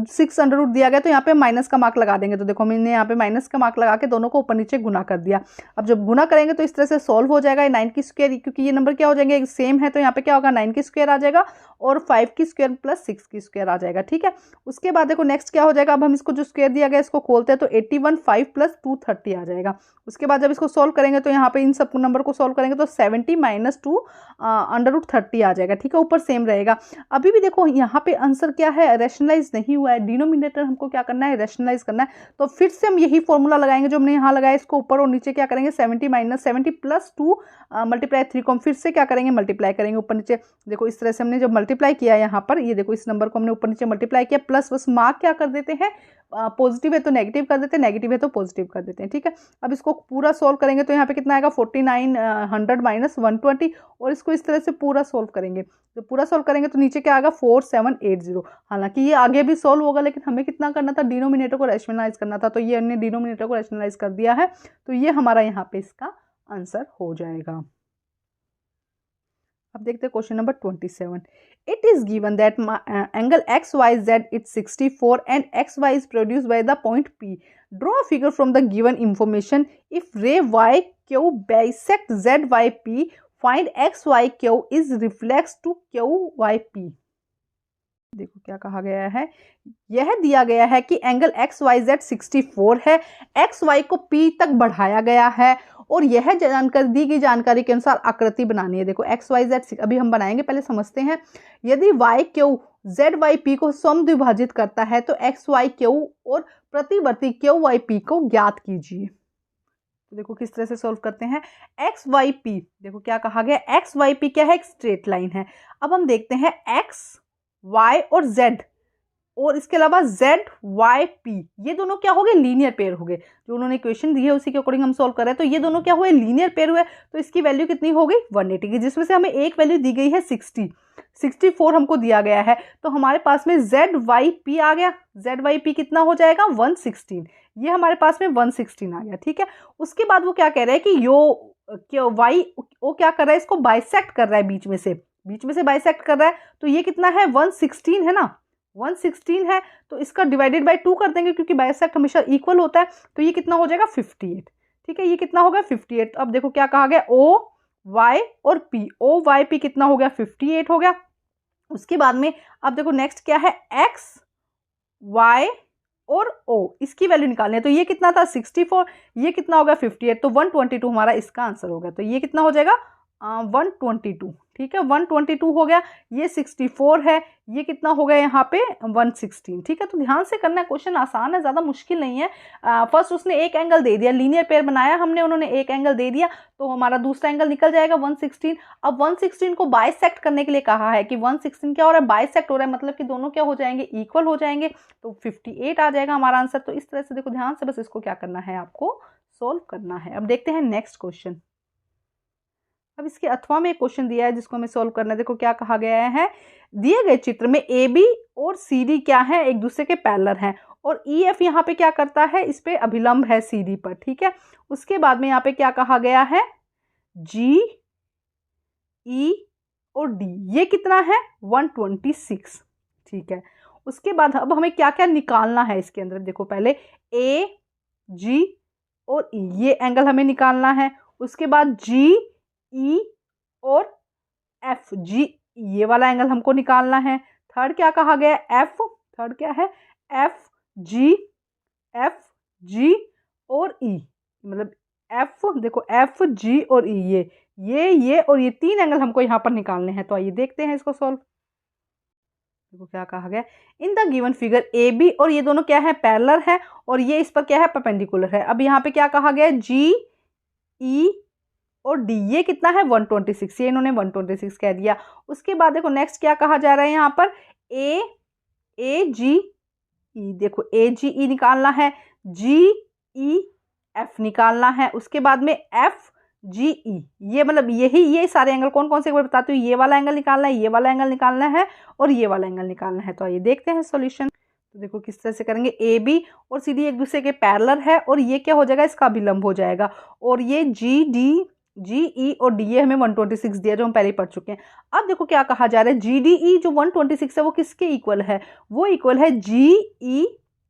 6 √ दिया गया, तो यहाँ पे माइनस का मार्क लगा देंगे। तो देखो हमने यहाँ पे माइनस का मार्क लगा के दोनों को ऊपर नीचे गुना कर दिया। अब जब गुना करेंगे तो इस तरह से सॉल्व हो जाएगा। 9 की स्क्वायर, क्योंकि ये नंबर क्या हो जाएंगे सेम है, तो यहाँ पे क्या होगा 9 की स्क्वायर आ जाएगा और 5 की स्क्वायर + 6 की स्क्वायर आ जाएगा। ठीक है, उसके बाद देखो नेक्स्ट क्या हो जाएगा, अब हम इसको जो स्क्वायर दिया गया इसको खोलते हैं तो 81 5 + 230 आ जाएगा। उसके बाद जब इसको सॉल्व करेंगे तो यहाँ पे इन सब नंबर को सॉल्व करेंगे तो 70 - 2 √30 आ जाएगा। ठीक है, ऊपर सेम रहेगा। अभी भी देखो यहाँ पे आंसर क्या है, रैशनलाइज नहीं हुआ है, डिनोमिनेटर हमको क्या करना है, रैशनलाइज करना है। तो फिर से हम यही फॉर्मूला लगाएंगे जो हमने यहाँ लगाया, इसको ऊपर और नीचे क्या करेंगे 70 - 70 + 2 × 3 को हम फिर से क्या करेंगे, मल्टीप्लाई करेंगे ऊपर नीचे। देखो इस तरह से हमने जब मल्टीप्लाई किया यहाँ पर, ये देखो इस नंबर को हमने ऊपर नीचे मल्टीप्लाई किया, प्लस बस मार्क क्या कर देते हैं, पॉजिटिव है तो नेगेटिव कर देते हैं, नेगेटिव है तो पॉजिटिव कर देते हैं। ठीक है, अब इसको पूरा सॉल्व करेंगे तो यहाँ पे कितना आएगा 49 100 - 120, और इसको इस तरह से पूरा सॉल्व करेंगे। जब पूरा सॉल्व करेंगे तो नीचे क्या आएगा 4780। हालांकि ये आगे भी सॉल्व होगा, लेकिन हमें कितना करना था, डिनोमिनेटर को रैशनलाइज करना था, तो ये हमने डिनोमिनेटर को रैशनलाइज कर दिया है, तो ये हमारा यहाँ पे इसका आंसर हो जाएगा। अब देखते हैं question number 27। It is given that angle X Y Z it's 64 and X Y is produced by the point P. Draw a figure from the given information. If ray Y Q bisect Z Y P, find X Y Q is reflex to Q Y P. देखो क्या कहा गया है, यह दिया गया है कि एंगल एक्स वाई जेड 64 है, एक्स वाई को पी तक बढ़ाया गया है, और यह जानकारी दी गई जानकारी के अनुसार आकृति बनानी है। देखो एक्स वाई जेड अभी हम बनाएंगे, पहले समझते हैं। यदि Y Q Z Y P को समद्विभाजित करता है तो एक्स वाई क्यू और प्रतिवर्ती क्यू वाई पी को ज्ञात कीजिए। तो देखो किस तरह से सॉल्व करते हैं। एक्स वाई पी, देखो क्या कहा गया, एक्स वाई पी क्या है, एक स्ट्रेट लाइन है। अब हम देखते हैं एक्स वाई और जेड और इसके अलावा जेड वाई पी, ये दोनों क्या हो गए, लीनियर पेयर हो गए। जो उन्होंने इक्वेशन दी है उसी के अकॉर्डिंग हम सॉल्व कर रहे हैं। तो ये दोनों क्या हुए, लीनियर पेयर हुए। तो इसकी वैल्यू कितनी हो गई, 180 की, जिसमें से हमें एक वैल्यू दी गई है 64 हमको दिया गया है। तो हमारे पास में जेड वाई पी आ गया। जेड वाई पी कितना हो जाएगा, 116। ये हमारे पास में 116 आ गया, ठीक है। उसके बाद वो क्या कह रहा है कि यो वाई वो क्या कर रहा है, इसको बाइसेक्ट कर रहा है, बीच में से बाइसेक्ट कर रहा है। तो ये कितना है, 116 है ना, 116 है। तो इसका डिवाइडेड बाय 2 कर देंगे क्योंकि बाइसेक्ट हमेशा इक्वल होता है। तो ये कितना हो जाएगा, 58, ठीक है। ये कितना हो गया, 58। अब देखो क्या कहा गया, ओ वाई और पी, ओ वाई पी कितना हो गया, 58 हो गया। उसके बाद में अब देखो नेक्स्ट क्या है, एक्स वाई और ओ, इसकी वैल्यू निकालनी है। तो ये कितना था, 64, ये कितना होगा, 58। तो 122 हमारा इसका आंसर होगा। तो ये कितना हो जाएगा, 122, ठीक है, 122 हो गया। ये 64 है, ये कितना हो गया यहाँ पे, 116, ठीक है। तो ध्यान से करना है, क्वेश्चन आसान है, ज़्यादा मुश्किल नहीं है। फर्स्ट उसने एक एंगल दे दिया, लीनियर पेयर बनाया हमने, उन्होंने एक एंगल दे दिया, तो हमारा दूसरा एंगल निकल जाएगा 116। अब 116 को बाइसेक्ट करने के लिए कहा है कि 116 क्या हो रहा है, बाइसेक्ट हो रहा है, मतलब कि दोनों क्या हो जाएंगे, इक्वल हो जाएंगे। तो 58 आ जाएगा हमारा आंसर। तो इस तरह से देखो ध्यान से बस इसको क्या करना है, आपको सोल्व करना है। अब देखते हैं नेक्स्ट क्वेश्चन। अब इसके अथवा में एक क्वेश्चन दिया है जिसको हमें सोल्व करना है। देखो क्या कहा गया है, दिए गए चित्र में ए बी और सी डी क्या है, एक दूसरे के पैरेलल हैं और ई एफ यहाँ पे क्या करता है, इस पे अभिलंब है सी डी पर, ठीक है। उसके बाद में यहाँ पे क्या कहा गया है, जी ई और डी, ये कितना है, 126, ठीक है। उसके बाद अब हमें क्या क्या निकालना है इसके अंदर, देखो पहले ए जी और ई, ये एंगल हमें निकालना है। उसके बाद जी ई और एफ, जी ये वाला एंगल हमको निकालना है। थर्ड क्या कहा गया, एफ, थर्ड क्या है, एफ जी और ई, मतलब एफ, देखो एफ जी और ई, ये और ये तीन एंगल हमको यहाँ पर निकालने हैं। तो आइए देखते हैं इसको सॉल्व। देखो क्या कहा गया, in the given figure A B और ये दोनों क्या है, पैरेलल है और ये इस पर क्या है, परपेंडिकुलर है। अब यहाँ पे क्या कहा गया, जी ई और डी, ये कितना है, 126, ये इन्होंने 126 कह दिया। उसके बाद देखो नेक्स्ट क्या कहा जा रहा है यहाँ पर, ए जी ई, देखो ए जी ई निकालना है, जी ई एफ निकालना है। उसके बाद में एफ जी ई, ये मतलब ये सारे एंगल कौन कौन से बताती हूँ, ये वाला एंगल निकालना है, ये वाला एंगल निकालना है और ये वाला एंगल निकालना है। तो आइए देखते हैं सॉल्यूशन। तो देखो किस तरह से करेंगे, ए बी और सी डी एक दूसरे के पैरेलल है और ये क्या हो जाएगा, इसका अभिलंब हो जाएगा। और ये जी ई और डी ए हमें 126 दिया, जो हम पहले ही पढ़ चुके हैं। अब देखो क्या कहा जा रहा है, जी डी ई जो 126 है वो किसके इक्वल है, वो इक्वल है जी ई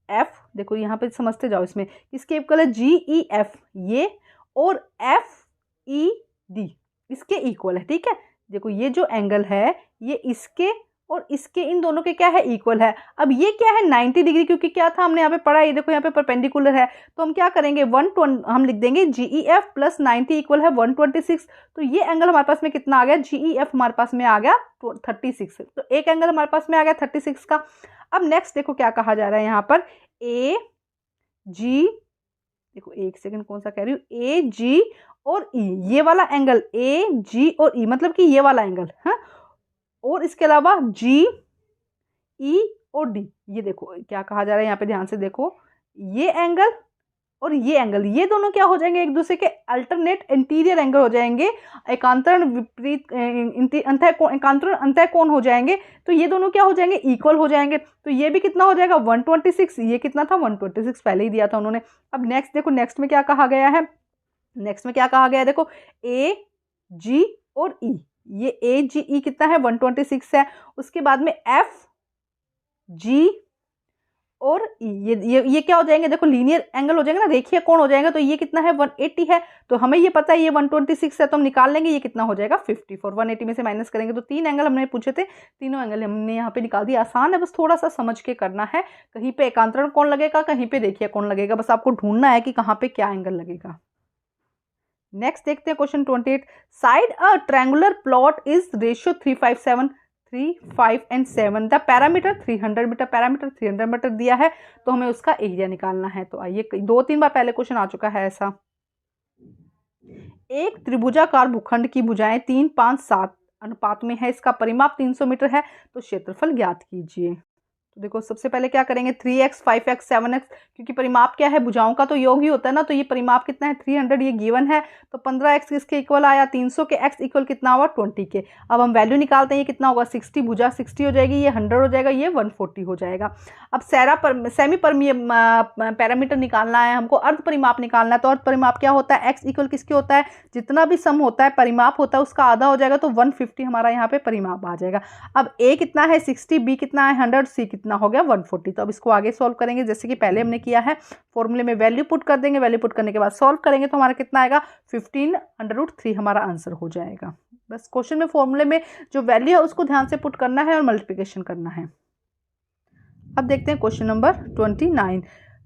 एफ, देखो यहाँ पे समझते जाओ, इसमें किसके इक्वल है, जी ई एफ ये और एफ ई डी इसके इक्वल है, ठीक है। देखो ये जो एंगल है ये इसके और इसके, इन दोनों के क्या है, इक्वल है। अब ये क्या है, 90 डिग्री, क्योंकि क्या था हमने यहाँ पे पढ़ा, ये देखो यहाँ पे परपेंडिकुलर है। तो हम क्या करेंगे, हम लिख देंगे जी ई एफ प्लस 90 इक्वल है 126। तो ये एंगल हमारे पास में कितना आ गया, जी ई एफ हमारे पास में आ गया 36। तो एक एंगल हमारे पास में आ गया 36 का। अब नेक्स्ट देखो क्या कहा जा रहा है यहाँ पर, ए जी, देखो एक सेकंड कौन सा कह रही हूँ, ए जी और ई, ये वाला एंगल ए जी और ई, मतलब कि ये वाला एंगल है, और इसके अलावा जी ई और डी, ये देखो क्या कहा जा रहा है यहाँ पे, ध्यान से देखो, ये एंगल और ये एंगल, ये दोनों क्या हो जाएंगे, एक दूसरे के अल्टरनेट इंटीरियर एंगल हो जाएंगे, एकांतरण विपरीत एकांतरण अंतःकोण हो जाएंगे। तो ये दोनों क्या हो जाएंगे, इक्वल हो जाएंगे। तो ये भी कितना हो जाएगा, 126, ये कितना था, 126 पहले ही दिया था उन्होंने। अब नेक्स्ट देखो, नेक्स्ट में क्या कहा गया है, नेक्स्ट में क्या कहा गया है, देखो ए जी और ई, ये ए जी ई कितना है, 126 है। उसके बाद में एफ जी और ई, ये क्या हो जाएंगे, देखो लीनियर एंगल हो जाएंगे ना, रेखीय कोण हो जाएगा। तो ये कितना है, 180 है। तो हमें ये पता है ये 126 है, तो हम निकाल लेंगे ये कितना हो जाएगा, 54। 180 में से माइनस करेंगे तो तीन एंगल हमने पूछे थे, तीनों एंगल हमने यहाँ पे निकाल दिया। आसान है, बस थोड़ा सा समझ के करना है। कहीं पे एकांतरण कोण लगेगा, कहीं पे रेखीय कोण लगेगा, बस आपको ढूंढना है कि कहाँ पे क्या एंगल लगेगा। नेक्स्ट देखते हैं question 28, side a triangular plot is ratio 357 3 5 and 7, the parameter 300 metre, parameter 300 metre दिया है, तो हमें उसका एरिया निकालना है। तो आइए, 2-3 बार पहले क्वेश्चन आ चुका है ऐसा। एक त्रिभुजाकार भूखंड की भुजाएं 3, 5, 7 अनुपात में है, इसका परिमाप 300 मीटर है, तो क्षेत्रफल ज्ञात कीजिए। तो देखो सबसे पहले क्या करेंगे 3x 5x 7x, क्योंकि परिमाप क्या है भुजाओं का तो योग ही होता है ना, तो ये परिमाप कितना है 300 ये गिवन है, तो 15x किसके इक्वल आया 300 के, x इक्वल कितना हुआ 20 के। अब हम वैल्यू निकालते हैं, ये कितना होगा 60, भुजा 60 हो जाएगी, ये 100 हो जाएगा, ये 140 हो जाएगा। अब सेमी पैरामीटर निकालना है हमको, अर्ध परिमाप निकालना है, तो अर्ध परिमाप क्या होता है x इक्वल किसके होता है, जितना भी सम होता है परिमाप होता है उसका आधा हो जाएगा, तो 150 हमारा यहाँ पे परिमाप आ जाएगा। अब a कितना है 60, b कितना है 100, c कितना हो गया 140। तो अब इसको आगे सॉल्व करेंगे जैसे कि पहले हमने किया है, फॉर्मूले में वैल्यू पुट कर देंगे, वैल्यू पुट करने के बाद सॉल्व करेंगे तो हमारा कितना आएगा 15√3 हमारा आंसर हो जाएगा। बस क्वेश्चन में फॉर्मूले में जो वैल्यू है उसको ध्यान से पुट करना है और मल्टीप्लिकेशन करना है। अब देखते हैं क्वेश्चन नंबर 29।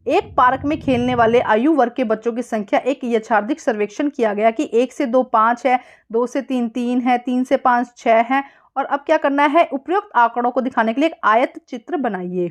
एक पार्क में खेलने वाले आयु वर्ग के बच्चों की संख्या, एक यथार्थिक सर्वेक्षण किया गया कि 1 से 2 5 है, 2 से 3 3 है, 3 से 5 6 है। और अब क्या करना है, उपयुक्त आंकड़ों को दिखाने के लिए एक आयत चित्र बनाइए।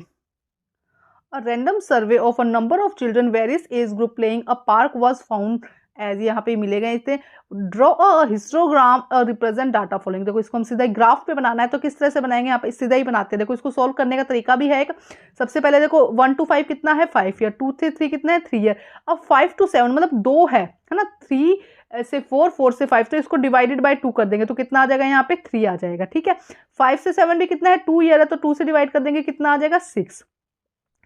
A random survey of a number of children various age group playing a park was found as, यहाँ पे मिलेगा इसे draw a histogram represent data following. देखो इसको हम सीधा ग्राफ पे बनाना है, तो किस तरह से बनाएंगे, यहाँ पे सीधा ही बनाते हैं। देखो इसको सोल्व करने का तरीका भी है एक। सबसे पहले देखो 1 to 5 कितना है 5 ईयर, 2 से 3 कितना है 3 ईयर। अब 5 to 7 मतलब 2 है ना, 3 से 4, 4 से 5, तो इसको डिवाइडेड बाय 2 कर देंगे तो कितना आ जाएगा यहाँ पे 3 आ जाएगा। ठीक है, 5 से 7 भी कितना है 2 ईयर है, तो 2 से डिवाइड कर देंगे कितना आ जाएगा 6।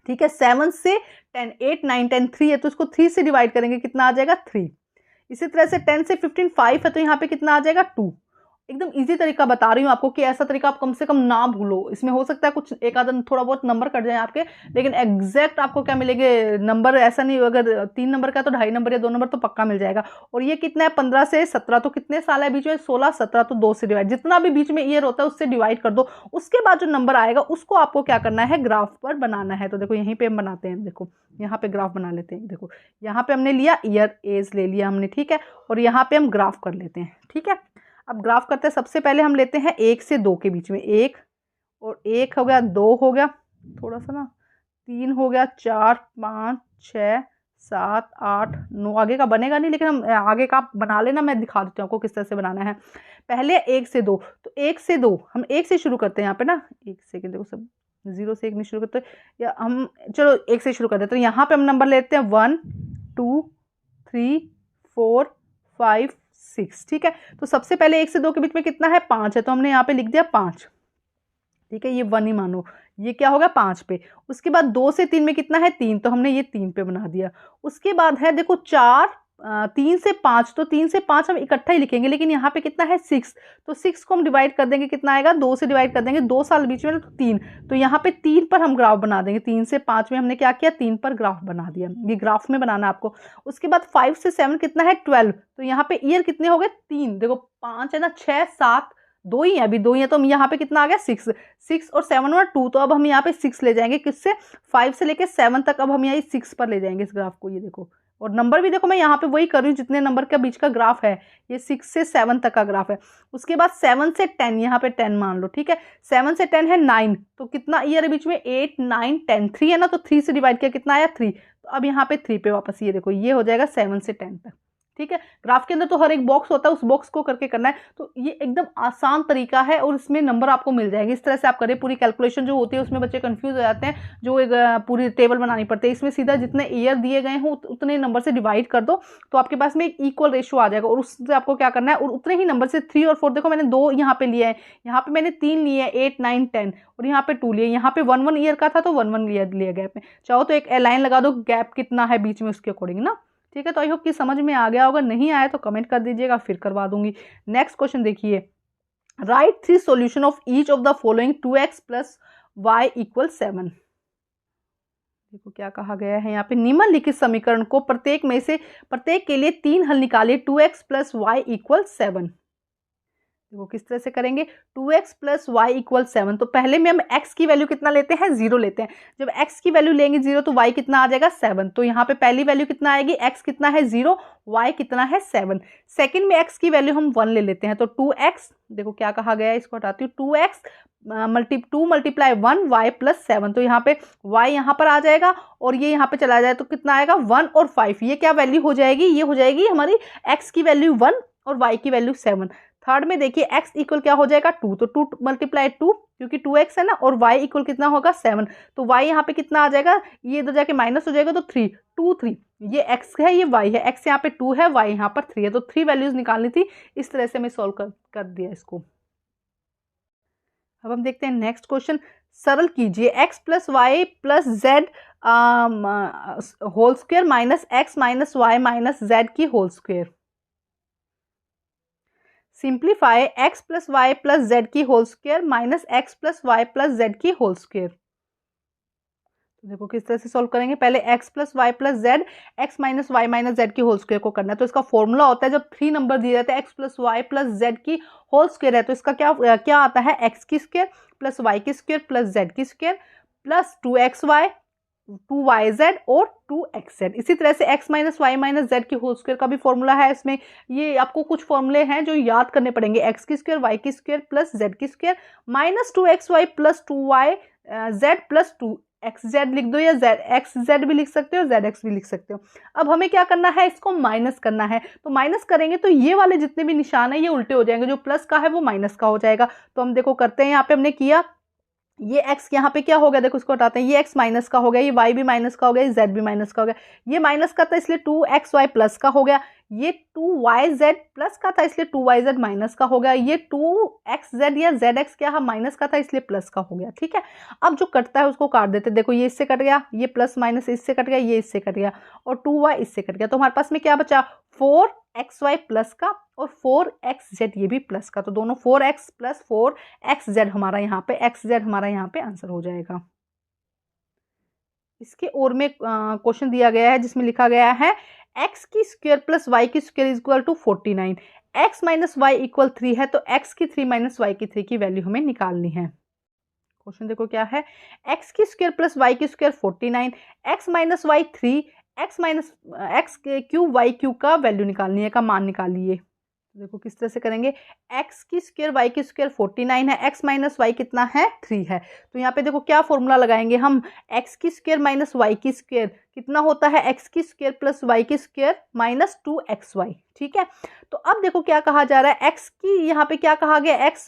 ठीक है, 7 से 10 8 9 10 3 है, तो इसको 3 से डिवाइड करेंगे कितना आ जाएगा 3। इसी तरह से 10 से 15 5 है, तो यहाँ पे कितना आ जाएगा 2। एकदम इजी तरीका बता रही हूँ आपको कि ऐसा तरीका आप कम से कम ना भूलो। इसमें हो सकता है कुछ एक आधा थोड़ा बहुत नंबर कट जाए आपके, लेकिन एग्जैक्ट आपको क्या मिलेंगे नंबर, ऐसा नहीं अगर 3 नंबर का तो 2.5 नंबर या 2 नंबर तो पक्का मिल जाएगा। और ये कितना है 15 से 17, तो कितने साल है बीच में 16 17, तो 2 से डिवाइड, जितना भी बीच में ईयर होता है उससे डिवाइड कर दो। उसके बाद जो नंबर आएगा उसको आपको क्या करना है ग्राफ पर बनाना है। तो देखो यहीं पे हम बनाते हैं, देखो यहाँ पे ग्राफ बना लेते हैं। देखो यहाँ पे हमने लिया ईयर एज ले लिया हमने, ठीक है, और यहाँ पे हम ग्राफ कर लेते हैं। ठीक है, अब ग्राफ करते हैं, सबसे पहले हम लेते हैं 1 से 2 के बीच में, 1 और 1 हो गया, 2 हो गया, थोड़ा सा ना 3 हो गया, 4 5 6 7 8 9, आगे का बनेगा नहीं लेकिन हम आगे का आप बना लेना, मैं दिखा देती हूँ आपको किस तरह से बनाना है। पहले 1 से 2, तो 1 से 2 हम 1 से शुरू करते हैं यहाँ पे ना, 1 सेकेंड, देखो सब 0 से 1 नहीं शुरू करते, या हम चलो 1 से शुरू करते हैं। तो यहाँ पे हम नंबर लेते हैं 1 2 3 4 5 6। ठीक है, तो सबसे पहले 1 से 2 के बीच में कितना है 5 है, तो हमने यहाँ पे लिख दिया 5। ठीक है, ये 1 ही मानो, ये क्या होगा 5 पे। उसके बाद 2 से 3 में कितना है 3, तो हमने ये 3 पे बना दिया। उसके बाद है देखो 4 3 से 5, तो 3 से 5 हम इकट्ठा ही लिखेंगे, लेकिन यहाँ पे कितना है 6, तो 6 को हम डिवाइड कर देंगे, कितना आएगा 2 से डिवाइड कर देंगे, 2 साल बीच में तो 3, तो यहाँ पे 3 पर हम ग्राफ बना देंगे। 3 से 5 में हमने क्या किया 3 पर ग्राफ बना दिया, ये ग्राफ में बनाना आपको। उसके बाद 5 से 7 कितना है 12, तो यहाँ पे ईयर कितने हो गए 3, देखो 5 है ना 6 7 2 ही है, अभी 2 ही है, तो हम यहाँ पे कितना आ गया 6 6 और 7 और 2, तो अब हम यहाँ पे 6 ले जाएंगे, किससे 5 से लेके 7 तक, अब हम यहाँ 6 पर ले जाएंगे इस ग्राफ को। ये देखो, और नंबर भी देखो मैं यहाँ पे वही कर रही हूँ जितने नंबर के बीच का ग्राफ है, ये 6 से 7 तक का ग्राफ है। उसके बाद 7 से 10, यहाँ पे 10 मान लो, ठीक है, 7 से 10 है 9, तो कितना ईयर है बीच में 8 9 10, 3 है ना, तो 3 से डिवाइड किया कितना आया 3, तो अब यहाँ पे 3 पे वापस, ये देखो ये हो जाएगा 7 से 10 तक। ठीक है, ग्राफ के अंदर तो हर एक बॉक्स होता है, उस बॉक्स को करके करना है, तो ये एकदम आसान तरीका है और इसमें नंबर आपको मिल जाएंगे। इस तरह से आप करें, पूरी कैलकुलेशन जो होती है उसमें बच्चे कंफ्यूज हो जाते हैं, जो एक पूरी टेबल बनानी पड़ती है, इसमें सीधा जितने ईयर दिए गए हों उतने नंबर से डिवाइड कर दो, तो आपके पास में एक इक्वल रेशियो आ जाएगा, और उससे आपको क्या करना है, और उतने ही नंबर से 3 और 4, देखो मैंने 2 यहाँ पे लिए हैं, यहाँ पे मैंने 3 लिए हैं 8 9 10, और यहाँ पे 2 लिए, यहाँ पे 1 1 ईयर का था तो 1 1 लिया गैप में, चाहो तो एक लाइन लगा दो गैप कितना है बीच में उसके अकॉर्डिंग ना। ठीक है, तो आई होप कि समझ में आ गया होगा, नहीं आया तो कमेंट कर दीजिएगा, फिर करवा दूंगी। नेक्स्ट क्वेश्चन देखिए, right 3 solution of each of the following 2x plus y equal 7। देखो क्या कहा गया है यहाँ पे, निम्नलिखित समीकरण को प्रत्येक में से प्रत्येक के लिए 3 हल निकालिए 2x प्लस y इक्वल 7। देखो किस तरह से करेंगे, 2x प्लस वाई इक्वल 7। तो पहले में हम x की वैल्यू कितना लेते हैं, 0 लेते हैं। जब x की वैल्यू लेंगे 0 तो y कितना आ जाएगा, 7। तो यहाँ पे पहली वैल्यू कितना आएगी, x कितना है 0, y कितना है 7। सेकंड में x की वैल्यू हम 1 ले लेते हैं, तो 2x, देखो क्या कहा गया है, इसको हटाती हूँ, 2x 2 मल्टीप्लाई 1 y प्लस 7। तो यहाँ पे y यहाँ पर आ जाएगा और ये यहाँ पे चला जाए तो कितना आएगा 1 और 5। ये क्या वैल्यू हो जाएगी, ये हो जाएगी हमारी x की वैल्यू 1 और y की वैल्यू 7। थर्ड में देखिए x इक्वल क्या हो जाएगा 2, तो 2 मल्टीप्लाई 2 क्योंकि 2x है ना, और y इक्वल कितना होगा 7। तो y यहाँ पे कितना आ जाएगा, ये इधर जाके माइनस हो जाएगा, तो 3 2 3, ये x है ये y है, x यहाँ पे 2 है, y यहाँ पर 3 है। तो 3 वैल्यूज निकालनी थी, इस तरह से मैं सॉल्व कर दिया इसको। अब हम देखते हैं नेक्स्ट क्वेश्चन। सरल कीजिए x plus Y plus Z whole square minus X minus Y minus Z की whole square. Simplify x plus Y plus Z की whole square minus X plus Y plus Z की whole square. तो देखो किस तरह से solve करेंगे, पहले x plus Y plus Z X minus Y minus Z की होल स्क्वायर को करना है। तो इसका फॉर्मूला होता है, जब 3 नंबर दिए जाते हैं x plus Y plus Z की होल स्क्वायर है, तो इसका क्या आता है, x की स्क्वायर प्लस वाई की स्क्वायर प्लस जेड की स्क्वायर प्लस 2xy 2yz और 2xz। इसी तरह से x minus Y minus Z की होल स्क्वायर का भी फॉर्मूला है इसमें। ये आपको कुछ फॉर्मूले हैं जो याद करने पड़ेंगे, x की स्क्वायर वाई की स्क्वायर प्लस जेड की square minus 2xy plus 2yz plus 2xz लिख दो, या xz भी लिख सकते हो, zx भी लिख सकते हो। अब हमें क्या करना है, इसको माइनस करना है। तो माइनस करेंगे तो ये वाले जितने भी निशान है ये उल्टे हो जाएंगे, जो प्लस का है वो माइनस का हो जाएगा। तो हम देखो करते हैं, यहाँ पे हमने किया, ये x यहाँ पे क्या हो गया, देखो इसको हटाते हैं, ये x माइनस का हो गया, ये y भी माइनस का हो गया, ये z भी माइनस का हो गया। ये माइनस का था इसलिए 2xy प्लस का हो गया, ये 2yz प्लस का था इसलिए 2yz माइनस का हो गया, ये 2xz या zx क्या है माइनस का था इसलिए प्लस का हो गया। ठीक है, अब जो कटता है उसको काट देते, देखो ये इससे कट गया, ये प्लस माइनस इससे कट गया, ये इससे कट गया, और 2y इससे कट गया। तो हमारे पास में क्या बचा, 4xy प्लस का और 4xz ये भी प्लस का। तो दोनों 4x प्लस 4xz हमारा यहाँ पे xz हमारा यहाँ पे आंसर हो जाएगा। इसके और में क्वेश्चन दिया गया है जिसमें लिखा गया है x की स्क्वायर प्लस वाई की square is equal to 49। x minus y equal 3 है, तो x की 3 माइनस वाई की 3 की वैल्यू हमें निकालनी है। क्वेश्चन देखो क्या है, x की स्क्वायर प्लस वाई की square 49, x minus y 3, x minus x cube y cube का वैल्यू निकालनी है, का मान निकालिए। देखो किस तरह से करेंगे, x की स्क्वायर वाई की स्क्वायर 49 है, x माइनस वाई कितना है 3 है। तो यहाँ पे देखो क्या फॉर्मूला लगाएंगे हम, x की स्क्वायर माइनस वाई की स्क्वायर कितना होता है, x की स्क्वायर प्लस वाई की स्क्वायर माइनस 2xy। ठीक है, तो अब देखो क्या कहा जा रहा है, x की यहाँ पे क्या कहा गया, x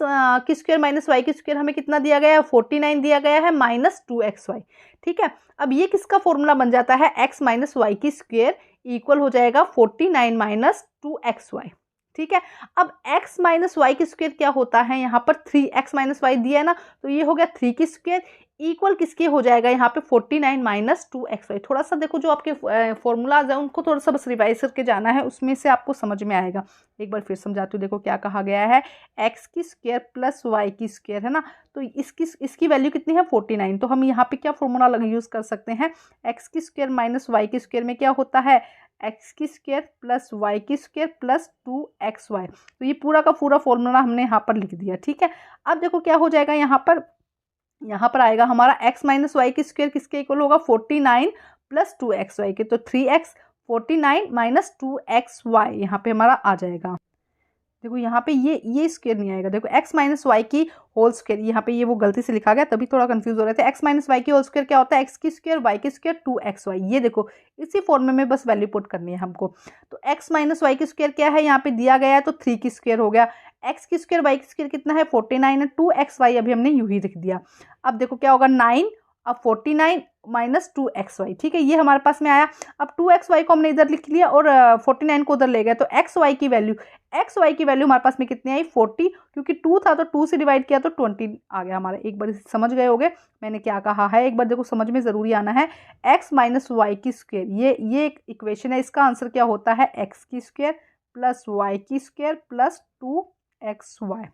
की स्क्वायर माइनस वाई की स्क्वायर हमें कितना दिया गया है, 49 दिया गया है माइनस 2xy। ठीक है, अब ये किसका फॉर्मूला बन जाता है, x माइनस वाई की स्क्वायर इक्वल हो जाएगा 49 माइनस 2xy। ठीक है, अब x माइनस वाई की स्क्वायर क्या होता है, यहाँ पर 3x माइनस वाई दिया है ना, तो ये हो गया 3 की स्क्वायर इक्वल किसके हो जाएगा, यहाँ पे 49 माइनस 2xy। थोड़ा सा देखो जो आपके फॉर्मूलाज है उनको थोड़ा सा बस रिवाइज करके जाना है, उसमें से आपको समझ में आएगा। एक बार फिर समझाती हूँ, देखो क्या कहा गया है, x की स्क्वायर प्लस वाई की स्क्वायर है ना, तो इसकी वैल्यू कितनी है 49। तो हम यहाँ पे क्या फॉर्मूला यूज कर सकते हैं, x की स्क्वायर माइनस वाई की स्क्वायर में क्या होता है, x की स्क्वायर प्लस वाई की स्क्वायर प्लस 2xy। तो ये पूरा का पूरा फॉर्मूला हमने यहाँ पर लिख दिया। ठीक है, अब देखो क्या हो जाएगा, यहाँ पर आएगा हमारा x माइनस वाई की स्क्वायर किसके इक्वल होगा, 49 प्लस 2xy के, तो 3x 49 माइनस 2xy यहाँ पे हमारा आ जाएगा। देखो यहाँ पे ये स्क्वायर नहीं आएगा, देखो x माइनस वाई की होल स्क्वायर, यहाँ पे ये वो गलती से लिखा गया तभी थोड़ा कंफ्यूज हो रहे थे। x माइनस वाई की होल स्क्वायर क्या होता है, x की स्क्वायर वाई की स्क्वायर 2xy। ये देखो इसी फॉर्म में बस वैल्यू पुट करनी है हमको। तो x माइनस वाई की स्क्वायर क्या है, यहाँ पे दिया गया है तो 3 की स्क्वायर हो गया, x की स्क्वायर वाई की स्क्वायर कितना है 49 है, 2xy अभी हमने यूं ही लिख दिया। अब देखो क्या होगा 9, अब 49 माइनस 2xy। ठीक है, ये हमारे पास में आया। अब 2xy को हमने इधर लिख लिया और 49 को उधर ले गए, तो xy की वैल्यू हमारे पास में कितनी आई 40, क्योंकि 2 था तो 2 से डिवाइड किया तो 20 आ गया हमारा। एक बार समझ गए होगे मैंने क्या कहा है, एक बार देखो समझ में ज़रूरी आना है। x माइनस वाई की स्क्वायर, ये एक इक्वेशन है, इसका आंसर क्या होता है, x की स्क्वायर प्लस वाई की स्क्वायर प्लस 2xy।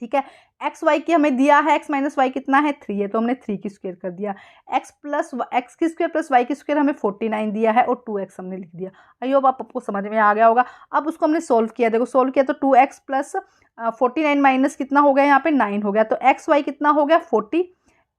ठीक है। एक्स वाई की हमें दिया है, एक्स माइनस वाई कितना है 3 है, तो हमने 3 की स्क्वायर कर दिया। एक्स की स्क्वायर प्लस वाई की स्क्वायर हमें 49 दिया है और 2x हमने लिख दिया। आई होप आपको समझ में आ गया होगा। अब उसको हमने सोल्व किया, देखो सोल्व किया तो 2x प्लस 49 माइनस कितना हो गया यहाँ पे 9 हो गया, तो एक्स वाई कितना हो गया 40,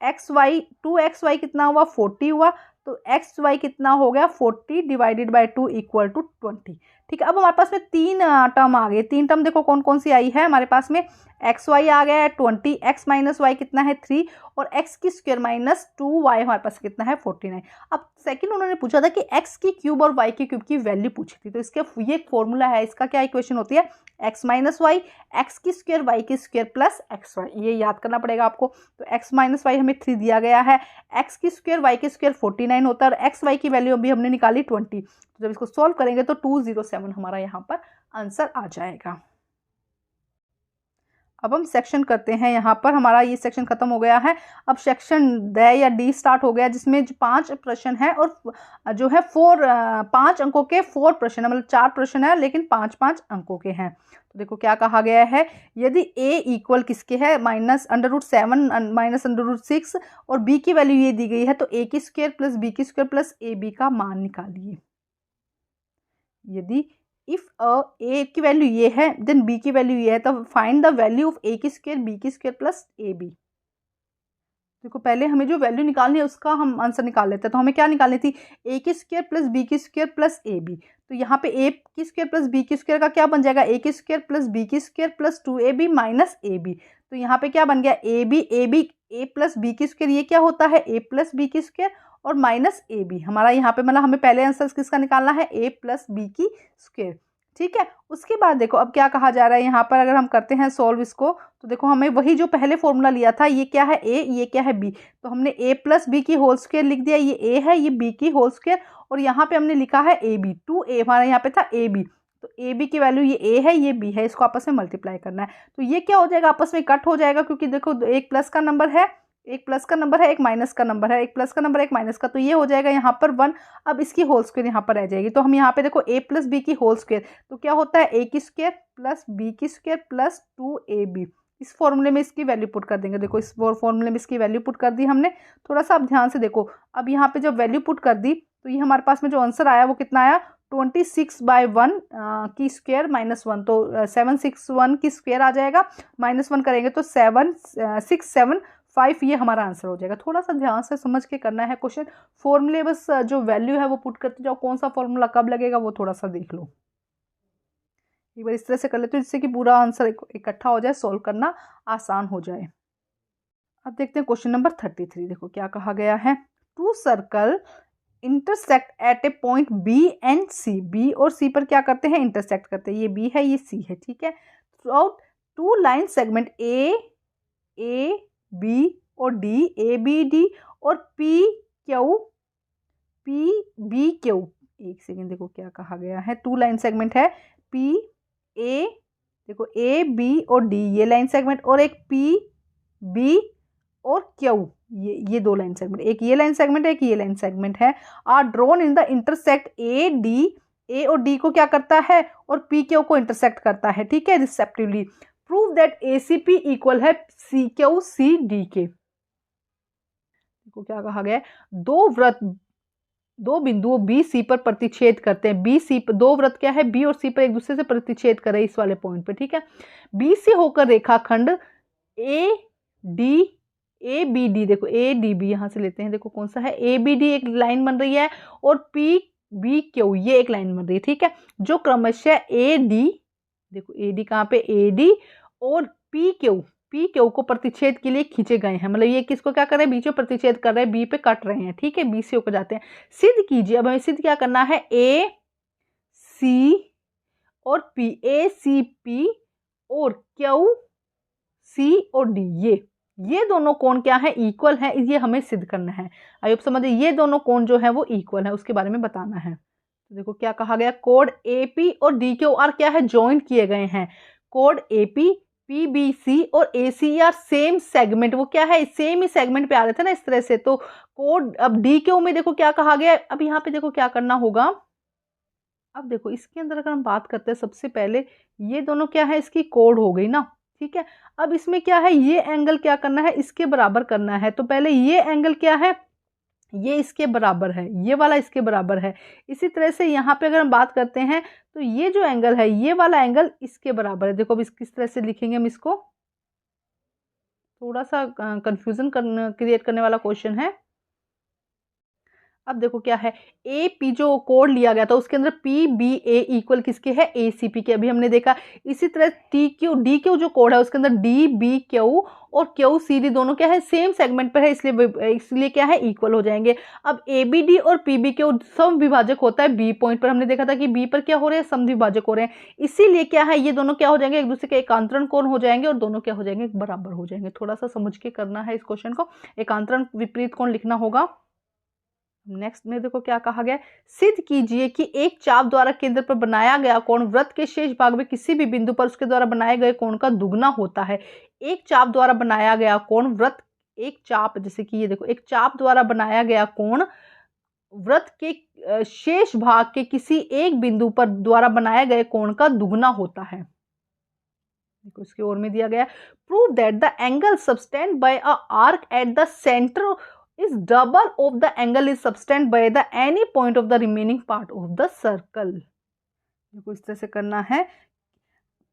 एक्स वाई 2xy कितना हुआ 40 हुआ, तो एक्स वाई कितना हो गया 40 डिवाइडेड बाई 2 इक्वल टू 20। ठीक है, अब हमारे पास में 3 टर्म आ गए। 3 टर्म देखो कौन कौन सी आई है हमारे पास में, एक्स वाई आ गया है 20, एक्स माइनस वाई कितना है 3 और एक्स की स्क्वायर माइनस 2y हमारे पास कितना है 49। अब सेकंड उन्होंने पूछा था कि एक्स की क्यूब और वाई की क्यूब की वैल्यू पूछी थी, तो इसके ये एक फॉर्मूला है, इसका क्या इक्वेशन होती है एक्स माइनस वाई, एक्स की स्क्वायर वाई की स्क्वायर प्लस एक्स वाई, ये याद करना पड़ेगा आपको। तो एक्स माइनस वाई हमें 3 दिया गया है, एक्स की स्क्वायर वाई की स्क्वायर 49 होता है और एक्स वाई की वैल्यू अभी हमने निकाली 20। तो जब इसको सॉल्व करेंगे तो 207 हमारा यहाँ पर आंसर आ जाएगा। अब हम सेक्शन करते हैं, यहाँ पर हमारा ये सेक्शन खत्म हो गया है। अब सेक्शन ड या डी स्टार्ट हो गया, जिसमें 5 प्रश्न है और जो है 5 अंकों के 4 प्रश्न है, मतलब 4 प्रश्न है लेकिन 5-5 अंकों के हैं। तो देखो क्या कहा गया है, यदि a इक्वल किसके है -√7 -√6 और b की वैल्यू ये दी गई है, तो a की स्क्वायर प्लस b की स्क्वायर प्लस ab का मान निकालिए। यदि इफ a की वैल्यू ये है देन b की वैल्यू ये है, तो find the value of a की स्क्वायर b की स्क्वायर प्लस ab। देखो पहले हमें जो वैल्यू निकालनी है उसका हम आंसर निकाल लेते हैं। तो हमें क्या निकालनी थी, a की स्क्वायर प्लस b की स्क्वायर प्लस ab। तो यहाँ पे a की स्क्वायर प्लस b की स्क्वायर का क्या बन जाएगा, a की स्क्वायर प्लस b की square plus 2ab minus ab। तो यहाँ पे क्या बन गया ab a प्लस b की स्क्वायर, ये क्या होता है a प्लस b की स्क्वायर और माइनस ab। हमारा यहाँ पे मतलब हमें पहले आंसर किसका निकालना है a प्लस b की स्क्वायर। ठीक है, उसके बाद देखो अब क्या कहा जा रहा है यहाँ पर, अगर हम करते हैं सॉल्व इसको, तो देखो हमें वही जो पहले फॉर्मूला लिया था, ये क्या है a, ये क्या है b, तो हमने a प्लस बी की होल स्क्वायर लिख दिया, ये a है ये b की होल स्क्वायर और यहाँ पे हमने लिखा है ab, 2a हमारा यहाँ पे था ab, तो ab की वैल्यू ये a है ये b है, इसको आपस में मल्टीप्लाई करना है। तो ये क्या हो जाएगा, आपस में कट हो जाएगा, क्योंकि देखो एक प्लस का नंबर है, एक प्लस का नंबर है, एक माइनस का नंबर है, एक प्लस का नंबर एक माइनस का, तो ये हो जाएगा यहाँ पर 1। अब इसकी होल स्क्वायर यहाँ पर रह जाएगी, तो हम यहाँ पे देखो a प्लस बी की होल स्क्वायर, तो क्या होता है a की स्क्वायर प्लस b की स्क्वायर प्लस 2ab। इस फॉर्मूले में इसकी वैल्यू पुट कर देंगे। देखो इस फॉर्मूले में इसकी वैल्यू पुट कर दी हमने, थोड़ा सा आप ध्यान से देखो। अब यहाँ पे जब वैल्यू पुट कर दी तो ये हमारे पास में जो आंसर आया वो कितना आया, 26/1 की स्क्वायर -1, तो 761 की स्क्वायर आ जाएगा, -1 करेंगे तो 7675 ये हमारा आंसर हो जाएगा। थोड़ा सा ध्यान से समझ के करना है क्वेश्चन, फॉर्मूले बस जो वैल्यू है वो पुट करते जाओ, कौन सा फॉर्मूला कब लगेगा वो थोड़ा सा देख लो। एक बार इस तरह से कर लेते हो जिससे कि पूरा आंसर इकट्ठा हो जाए, सॉल्व करना आसान हो जाए। अब देखते हैं क्वेश्चन नंबर 33। देखो क्या कहा गया है, 2 circle intersect at A point B and C. B और सी पर क्या करते हैं, इंटरसेक्ट करते हैं, ये बी है ये सी है। ठीक है, throughout 2 line segment A B और डी, ए बी डी और पी बी क्यू। एक सेकेंड, देखो क्या कहा गया है, 2 लाइन सेगमेंट है पी ए, देखो ए बी और डी ये लाइन सेगमेंट, और एक पी बी और क्यू, ये 2 लाइन सेगमेंट, एक ये लाइन सेगमेंट है एक ये लाइन सेगमेंट है, are drawn in the intersect A D. A और डी को क्या करता है और पी क्यू को इंटरसेक्ट करता है, ठीक है, respectively. Prove that A C P equal है सी क्यू सी डी के। देखो क्या कहा गया है, दो बिंदुओं बी सी पर प्रतिच्छेद करते हैं। बी सी पर, 2 वृत्त क्या है बी और सी पर एक दूसरे से प्रतिच्छेद कर रहे हैं इस वाले पॉइंट पे। ठीक है, बी से होकर रेखाखंड ए बी डी, देखो ए डी बी यहां से लेते हैं, देखो कौन सा है ए बी डी, एक लाइन बन रही है, और पी बी क्यू ये एक लाइन बन रही है। ठीक है, जो क्रमशः ए डी, देखो ए डी कहाँ पे, ए डी और पी क्यू को प्रतिच्छेद के लिए खींचे गए हैं, मतलब ये किसको क्या कर रहे हैं, बीच में प्रतिच्छेद कर रहे हैं, बी पे कट रहे हैं। ठीक है, बी से होकर जाते हैं। सिद्ध कीजिए, अब हमें सिद्ध क्या करना है, ए सी और पी, ए सी पी और क्यू सी और डी, ये दोनों कोण क्या है, इक्वल है, ये हमें सिद्ध करना है। आइए समझिए, ये दोनों कोण जो है वो इक्वल है, उसके बारे में बताना है। तो देखो क्या कहा गया, कोड एपी और डी क्यू आर क्या है, ज्वाइंट किए गए हैं। कोड एपी पीबीसी और एसीआर सेम सेगमेंट, वो क्या है सेम ही सेगमेंट पे आ रहे थे ना इस तरह से। तो कोड अब डी क्यू में देखो क्या कहा गया, अब यहाँ पे देखो क्या करना होगा। अब देखो इसके अंदर अगर हम बात करते हैं, सबसे पहले ये दोनों क्या है, इसकी कोड हो गई ना, ठीक है। अब इसमें क्या है, ये एंगल क्या करना है, इसके बराबर करना है। तो पहले ये एंगल क्या है, ये इसके बराबर है, ये वाला इसके बराबर है। इसी तरह से यहाँ पे अगर हम बात करते हैं तो ये जो एंगल है, ये वाला एंगल इसके बराबर है। देखो अब किस तरह से लिखेंगे हम इसको, थोड़ा सा कंफ्यूजन क्रिएट करने वाला क्वेश्चन है। अब देखो क्या है, ए पी जो कोड लिया गया था उसके अंदर पी बी ए इक्वल किसके है, ए सी पी के, अभी हमने देखा। इसी तरह टी क्यू डी क्यू जो कोड है उसके अंदर डी बी क्यू और क्यू सी डी दोनों क्या है, सेम सेगमेंट पर है, इसलिए क्या है, इक्वल हो जाएंगे। अब ए बी डी और पी बी क्यू सम विभाजक होता है बी पॉइंट पर, हमने देखा था कि बी पर क्या हो रहे हैं, सम विभाजक हो रहे हैं, इसीलिए क्या है, ये दोनों क्या हो जाएंगे, एक दूसरे के एकांतरण कोण हो जाएंगे और दोनों क्या हो जाएंगे, बराबर हो जाएंगे। थोड़ा सा समझ के करना है इस क्वेश्चन को, एकांतरण विपरीत कोण लिखना होगा। नेक्स्ट में देखो क्या कहा गया, सिद्ध कीजिए कि एक चाप द्वारा केंद्र पर बनाया गया कोण वृत्त के शेष भाग में किसी भी बिंदु पर उसके द्वारा बनाए गए कोण का दुगना होता है। एक चाप द्वारा बनाया गया कोण वृत्त, एक चाप, जैसे कि ये देखो, एक चाप द्वारा बनाया गया कोण वृत्त के शेष भाग के किसी एक बिंदु पर द्वारा बनाए गए कोण का दुगना होता है। देखो इसकी ओर में दिया गया, prove that the angle subtended by a arc at the centre is double of the angle is subtended by the any point of the remaining part of the circle। देखो इस तरह से करना है,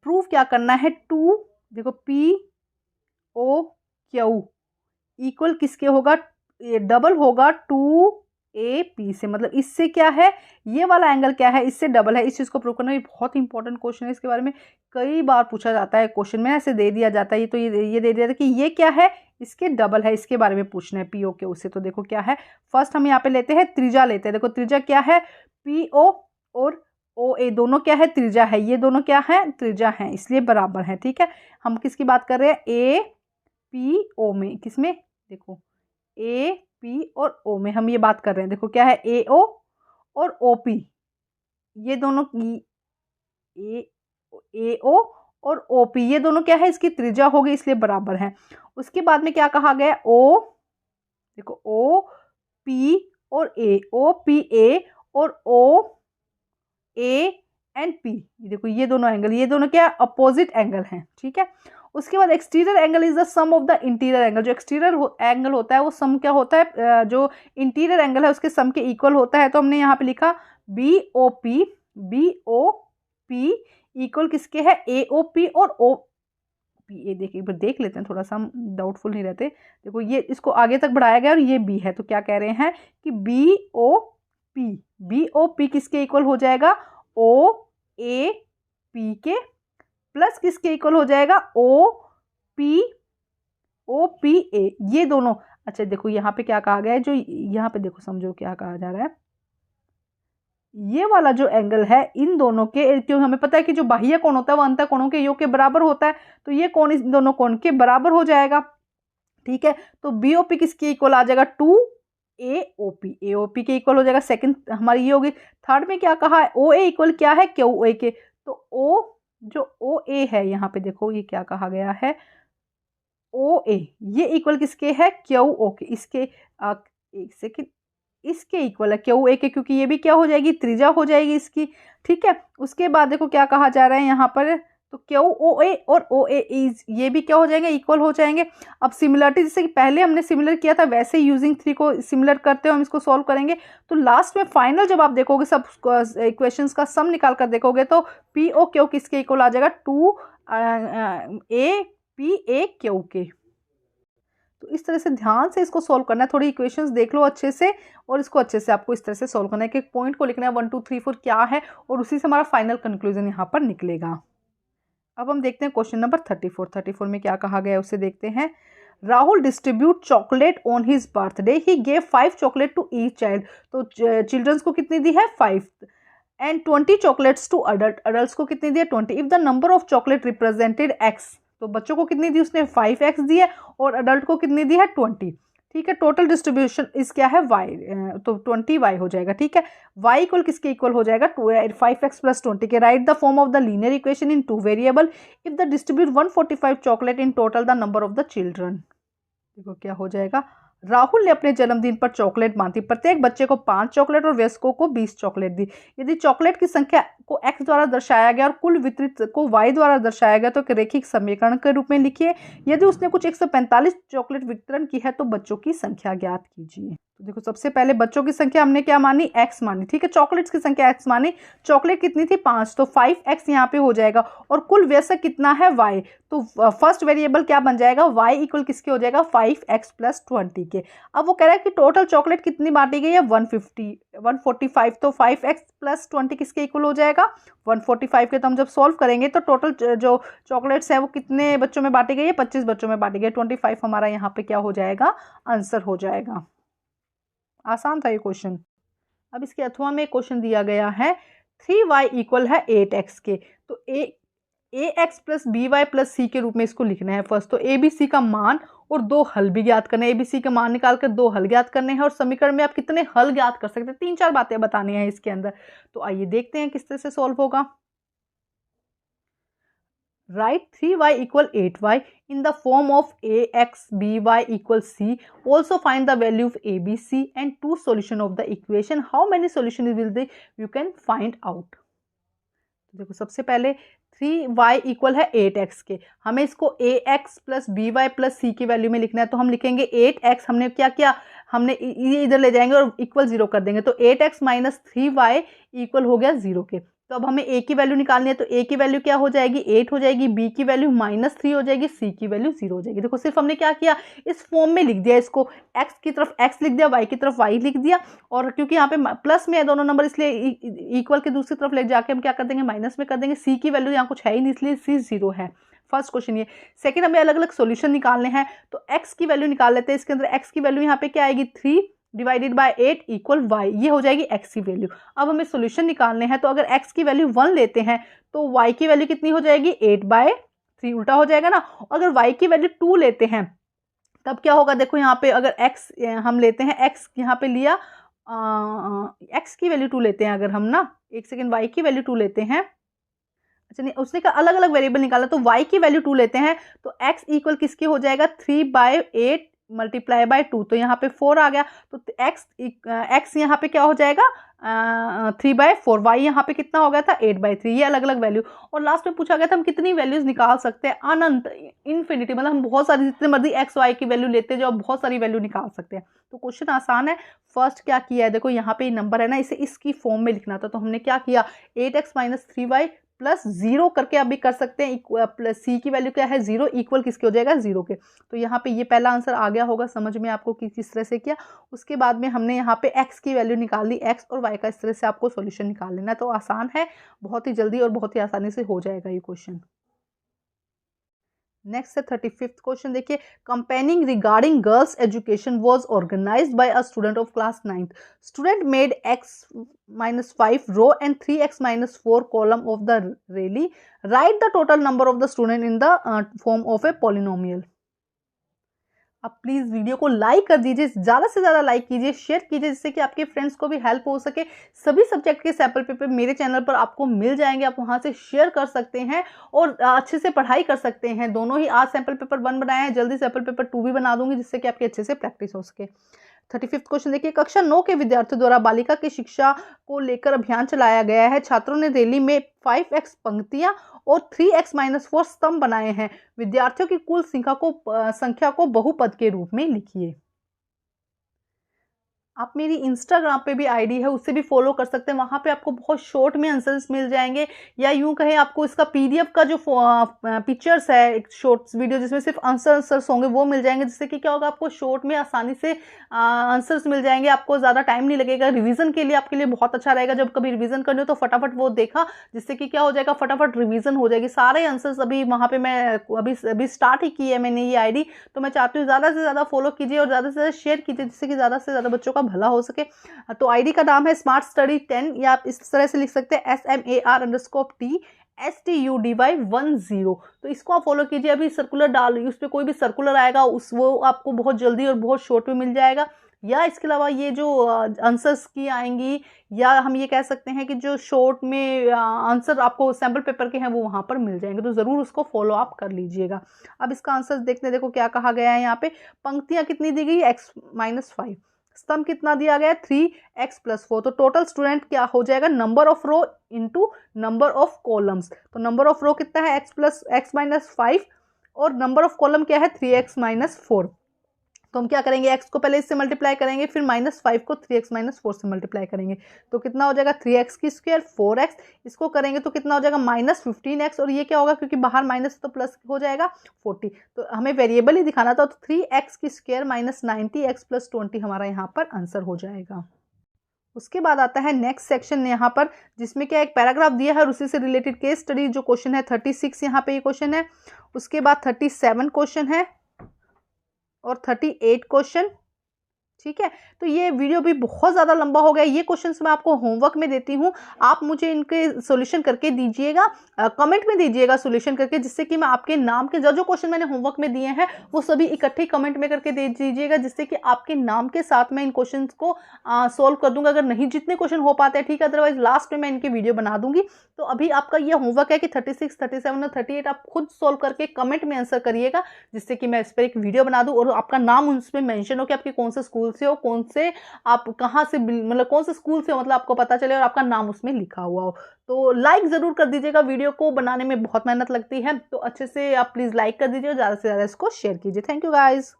प्रूफ क्या करना है, टू, देखो पी ओ क्यू इक्वल किसके होगा, ये डबल होगा टू ए पी से, मतलब इससे क्या है, ये वाला एंगल क्या है, इससे डबल है। इस चीज को प्रूव करना, ये बहुत इंपॉर्टेंट क्वेश्चन है, इसके बारे में कई बार पूछा जाता है क्वेश्चन में, ऐसे दे दिया जाता है। ये तो ये दे दिया था कि ये क्या है, इसके डबल है, इसके बारे में पूछना है पीओ के उससे। तो देखो क्या है, फर्स्ट हम यहाँ पे लेते हैं त्रिज्या लेते हैं। देखो त्रिज्या क्या है, पीओ और ओ ए दोनों क्या है, त्रिज्या है, ये दोनों क्या है, त्रिज्या है, इसलिए बराबर है। ठीक है, हम किसकी बात कर रहे हैं, ए पी ओ में, किसमें, देखो ए पी और ओ में हम ये बात कर रहे हैं। देखो क्या है, ए ओ और ओ पी, ये दोनों ए ओ और ओ पी ये दोनों क्या है, इसकी त्रिज्या हो गई, इसलिए बराबर है। उसके बाद में क्या कहा गया, ओ, देखो ओ पी और ए, ओ पी ए और ओ ए एंड पी, देखो ये दोनों एंगल, ये दोनों क्या अपोजिट एंगल हैं। ठीक है, उसके बाद exterior angle is the sum of the interior angle, जो एक्सटीरियर एंगल होता है वो सम क्या होता है, जो इंटीरियर एंगल है उसके सम के इक्वल होता है। तो हमने यहाँ पे लिखा बी ओ पी इक्वल किसके है, ए ओ पी और ओ पी। ये देखिए एक बार देख लेते हैं, थोड़ा सा हम डाउटफुल नहीं रहते। देखो ये इसको आगे तक बढ़ाया गया और ये बी है, तो क्या कह रहे हैं कि बी ओ पी किसके इक्वल हो जाएगा, ओ ए पी के प्लस किसके इक्वल हो जाएगा, ओ पी ए, ये दोनों। अच्छा देखो यहाँ पे क्या कहा गया है, जो यहाँ पे देखो समझो क्या कहा जा रहा है, ये वाला जो एंगल है इन दोनों के, क्योंकि हमें पता है कि जो बाह्य कोण होता है वो अंतः कोणों के योग के बराबर होता है, तो ये कोण इन दोनों कोण के बराबर हो जाएगा। ठीक है, तो बीओपी किसके इक्वल आ जाएगा, टू एओपी के इक्वल हो जाएगा। सेकंड हमारी ये होगी। थर्ड में क्या कहा है, ओ ए इक्वल क्या है, क्यू ए के, तो ओ जो ओ ए है यहाँ पे देखो ये क्या कहा गया है, ओ ए ये इक्वल किसके है, क्यू ओ के, इसके एक सेकेंड, इसके इक्वल है क्यू ए के, क्योंकि ये भी क्या हो जाएगी, त्रिज्या हो जाएगी इसकी। ठीक है, उसके बाद देखो क्या कहा जा रहा है यहाँ पर, तो क्यू ओ ए और ओ ए इज ये भी क्या हो जाएंगे, इक्वल हो जाएंगे। अब सिमिलरिटी जैसे कि पहले हमने सिमिलर किया था वैसे यूजिंग 3 को सिमिलर करते हुए हम इसको सॉल्व करेंगे। तो लास्ट में फाइनल जब आप देखोगे सब इक्वेशंस का सम निकाल कर देखोगे तो पी ओ क्यू किसके इक्वल आ जाएगा, 2 ए पी ए क्यू के। तो इस तरह से ध्यान से इसको सॉल्व करना है, थोड़ी इक्वेशंस देख लो अच्छे से और इसको अच्छे से आपको इस तरह से सॉल्व करना है कि एक पॉइंट को लिखना है 1 2 3 4 क्या है और उसी से हमारा फाइनल कंक्लूजन यहाँ पर निकलेगा। अब हम देखते हैं क्वेश्चन नंबर 34 में क्या कहा गया है उसे देखते हैं। Rahul distribute chocolate on his birthday, he gave 5 chocolate to each child. तो चिल्ड्रंस को कितनी दी है, 5, एंड 20 चॉकलेट्स टू अडल्ट्स को कितनी दी है, 20। If the number of chocolate represented x, तो बच्चों को कितनी दी उसने 5x दी है और अडल्ट को कितनी दी है 20। ठीक है, टोटल डिस्ट्रीब्यूशन इस क्या है y, तो 20y हो जाएगा। ठीक है, y इक्वल किसके इक्वल हो जाएगा, 5x प्लस 20 के। Right the form of the linear equation in 2 variable if the distribute 145 chocolate in total the number of the children. देखो क्या हो जाएगा, राहुल ने अपने जन्मदिन पर चॉकलेट बांटी, प्रत्येक बच्चे को 5 चॉकलेट और वयस्कों को 20 चॉकलेट दी। यदि चॉकलेट की संख्या को x द्वारा दर्शाया गया और कुल वितरित को y द्वारा दर्शाया गया तो एक रैखिक समीकरण के रूप में लिखिए। यदि उसने कुछ 145 चॉकलेट वितरण की है तो बच्चों की संख्या ज्ञात कीजिए। तो देखो सबसे पहले बच्चों की संख्या हमने क्या मानी, x मानी, ठीक है। चॉकलेट्स की संख्या x मानी, चॉकलेट कितनी थी 5, तो 5x यहाँ पे हो जाएगा और कुल वयस्क कितना है y, तो फर्स्ट वेरिएबल क्या बन जाएगा, y इक्वल किसके हो जाएगा 5x प्लस 20 के। अब वो कह रहा है कि टोटल चॉकलेट कितनी बांटी गई है 145, तो 5x प्लस 20 किसके इक्वल हो जाएगा 145 के। तो हम जब सॉल्व करेंगे तो टोटल जो चॉकलेट्स है वो कितने बच्चों में बांटी गई है 25 बच्चों में बांटी गई है। 25 हमारा यहाँ पे क्या हो जाएगा, आंसर हो जाएगा। आसान था ये क्वेश्चन। अब इसके अथवा में क्वेश्चन दिया गया है 3y इक्वल है 8x के, तो ax plus B Y plus C के रूप में इसको लिखना है। फर्स्ट तो ए बी सी का मान और 2 हल भी ज्ञात करने हैं। ए बी सी का मान निकाल कर 2 हल ज्ञात करने हैं और समीकरण में आप कितने हल ज्ञात कर सकते हैं, 3-4 बातें बतानी है इसके अंदर। तो आइए देखते हैं किस तरह से सॉल्व होगा। Write 3y equal 8y in the form of ax by equal c. Also find the value of a, b, c and 2 solution of the equation. How many solutions will they you can find out? देखो सबसे पहले 3y equal है 8x के, हमें इसको ax plus B Y plus C की value में लिखना है। तो हम लिखेंगे 8x, हमने क्या किया, हमने ये इधर ले जाएंगे और इक्वल 0 कर देंगे, तो 8x माइनस 3y इक्वल हो गया 0 के। तो अब हमें a की वैल्यू निकालनी है, तो a की वैल्यू क्या हो जाएगी 8 हो जाएगी, b की वैल्यू -3 हो जाएगी, c की वैल्यू 0 हो जाएगी। देखो सिर्फ हमने क्या किया, इस फॉर्म में लिख दिया, इसको x की तरफ x लिख दिया, y की तरफ y लिख दिया, और क्योंकि यहाँ पे प्लस में है दोनों नंबर इसलिए इक्वल के दूसरी तरफ ले जाके हम क्या कर देंगे माइनस में कर देंगे। c की वैल्यू यहाँ कुछ है ही नहीं इसलिए c 0 है। फर्स्ट क्वेश्चन ये। सेकंड हमें अलग अलग सॉल्यूशन निकालने हैं, तो x की वैल्यू निकाल लेते हैं। इसके अंदर x की वैल्यू यहाँ पे क्या आएगी 3 डिवाइडेड बाय 8 इक्वल y, ये हो जाएगी x की वैल्यू। अब हमें सॉल्यूशन निकालने हैं, तो अगर x की वैल्यू 1 लेते हैं तो y की वैल्यू कितनी हो जाएगी 8/3, उल्टा हो जाएगा ना। अगर y की वैल्यू 2 लेते हैं तब क्या होगा, देखो यहाँ पे अगर x हम लेते हैं, x यहाँ पे लिया x की वैल्यू 2 लेते हैं अगर हम ना, एक सेकेंड, y की वैल्यू 2 लेते हैं, अच्छा नहीं उसने का अलग अलग वेरिएबल निकाला, तो y की वैल्यू 2 लेते हैं तो x इक्वल किसके हो जाएगा 3/8 मल्टीप्लाई बाय 2, तो यहाँ पे 4 आ गया, तो x यहाँ पे क्या हो जाएगा 3/4, y यहाँ पे कितना हो गया था 8/3, ये अलग अलग वैल्यू। और लास्ट में पूछा गया था हम कितनी वैल्यूज निकाल सकते हैं, अनंत, इन्फिनिटी, मतलब हम बहुत सारी जितने मर्जी x y की वैल्यू लेते जो बहुत सारी वैल्यू निकाल सकते हैं। तो क्वेश्चन आसान है। फर्स्ट क्या किया है, देखो यहाँ पे नंबर है ना, इसे इसकी फॉर्म में लिखना था, तो हमने क्या किया 8x माइनस 3y प्लस 0 करके आप भी कर सकते हैं। प्लस सी की वैल्यू क्या है 0 इक्वल किसके हो जाएगा 0 के। तो यहाँ पे ये पहला आंसर आ गया होगा समझ में आपको कि किस तरह से किया। उसके बाद में हमने यहाँ पे x की वैल्यू निकाल ली, x और y का इस तरह से आपको सॉल्यूशन निकाल लेना। तो आसान है, बहुत ही जल्दी और बहुत ही आसानी से हो जाएगा ये क्वेश्चन। नेक्स्ट है 35th क्वेश्चन, देखिए campaigning regarding girls education was organized by a student of class 9th। Student made x-5 row and 3x-4 column of the rally. Write the total number of the student in the form of a polynomial. आप please video को like कर दीजिए, ज़्यादा से ज़्यादा like कीजिए, share कीजिए, जिससे कि आपके फ्रेंड्स को भी हेल्प हो सके। सभी सब्जेक्ट के सैंपल पेपर मेरे चैनल पर आपको मिल जाएंगे, आप वहां से शेयर कर सकते हैं और अच्छे से पढ़ाई कर सकते हैं। दोनों ही आज सैंपल पेपर 1 बनाए हैं, जल्दी सैंपल पेपर 2 भी बना दूंगी, जिससे कि आपकी अच्छे से प्रैक्टिस हो सके। 35th क्वेश्चन देखिए, कक्षा 9 के विद्यार्थियों द्वारा बालिका की शिक्षा को लेकर अभियान चलाया गया है। छात्रों ने रैली में 5x पंक्तियां और 3x-4 स्तंभ बनाए हैं। विद्यार्थियों की कुल संख्या को बहुपद के रूप में लिखिए। आप मेरी इंस्टाग्राम पे भी आईडी है, उससे भी फॉलो कर सकते हैं, वहाँ पे आपको बहुत शॉर्ट में आंसर्स मिल जाएंगे, या यूं कहें आपको इसका पीडीएफ का जो पिक्चर्स है, एक शॉर्ट्स वीडियो जिसमें सिर्फ आंसर्स होंगे वो मिल जाएंगे, जिससे कि क्या होगा आपको शॉर्ट में आसानी से आंसर्स मिल जाएंगे, आपको ज़्यादा टाइम नहीं लगेगा। रिवीजन के लिए आपके लिए बहुत अच्छा रहेगा, जब कभी रिवीजन करनी हो तो फटाफट वो देखा, जिससे कि क्या हो जाएगा फटाफट रिवीजन हो जाएगी। सारे आंसर्स अभी वहाँ पे मैं अभी स्टार्ट ही की है मैंने ये आईडी, तो मैं चाहती हूँ ज़्यादा से ज़्यादा फॉलो कीजिए और ज़्यादा से ज़्यादा शेयर कीजिए, जिससे कि ज़्यादा से ज़्यादा बच्चों का भला हो सके। तो आईडी का नाम है स्मार्ट स्टडी 10, या आप इस तरह से लिख सकते हैं SMAR_TSTUDY10। तो इसको आप फॉलो कीजिए। अभी सर्कुलर डाल, उस पर कोई भी सर्कुलर आएगा वो आपको बहुत जल्दी और बहुत शॉर्ट में मिल जाएगा। या इसके अलावा ये जो आंसर्स की आएंगी, या हम ये कह सकते हैं कि जो शॉर्ट में आंसर आपको सैम्पल पेपर के हैं वो वहाँ पर मिल जाएंगे, तो ज़रूर उसको फॉलो अप कर लीजिएगा। अब इसका आंसर देखते हैं, देखो क्या कहा गया है यहाँ पे। पंक्तियाँ कितनी दी गई x-5, स्तंभ कितना दिया गया है 3x+4। तो टोटल स्टूडेंट क्या हो जाएगा, number of row into number of columns. तो नंबर ऑफ रो कितना है x+x-5 और नंबर ऑफ कॉलम क्या है 3x-4। तो हम क्या करेंगे, x को पहले इससे मल्टीप्लाई करेंगे, फिर -5 को 3x-4 से मल्टीप्लाई करेंगे। तो कितना हो जाएगा 3x² 4x, इसको करेंगे तो कितना हो जाएगा -15x, और ये क्या होगा क्योंकि बाहर माइनस तो प्लस हो जाएगा 40। तो हमें वेरिएबल ही दिखाना था, तो 3x² -90x+20 हमारा यहाँ पर आंसर हो जाएगा। उसके बाद आता है नेक्स्ट सेक्शन यहाँ पर, जिसमें क्या एक पैराग्राफ दिया है और उसी से रिलेटेड केस स्टडी। जो क्वेश्चन है 36 यहाँ पे ये क्वेश्चन है, उसके बाद 37 क्वेश्चन है और 38 क्वेश्चन। ठीक है, तो ये वीडियो भी बहुत ज़्यादा लंबा हो गया। ये क्वेश्चंस मैं आपको होमवर्क में देती हूँ, आप मुझे इनके सॉल्यूशन करके दीजिएगा, कमेंट में दीजिएगा सॉल्यूशन करके, जिससे कि मैं आपके नाम के जो क्वेश्चन मैंने होमवर्क में दिए हैं वो सभी इकट्ठे कमेंट में करके दे दीजिएगा, जिससे कि आपके नाम के साथ मैं इन क्वेश्चन को सॉल्व कर दूंगा। अगर नहीं जितने क्वेश्चन हो पाते हैं ठीक है, अदरवाइज लास्ट में मैं इनकी वीडियो बना दूंगी। तो अभी आपका ये होमवर्क है कि 36, 37 और 38 आप खुद सॉल्व करके कमेंट में आंसर करिएगा, जिससे कि मैं इस पर एक वीडियो बना दूँ और आपका नाम उसमें मेंशन हो कि आपके कौन से स्कूल से हो, कौन से आप कहाँ से मतलब कौन से स्कूल से हो, मतलब आपको पता चले और आपका नाम उसमें लिखा हुआ हो। तो लाइक जरूर कर दीजिएगा, वीडियो को बनाने में बहुत मेहनत लगती है, तो अच्छे से आप प्लीज लाइक कर दीजिए और ज़्यादा से ज़्यादा इसको शेयर कीजिए। Thank you guys.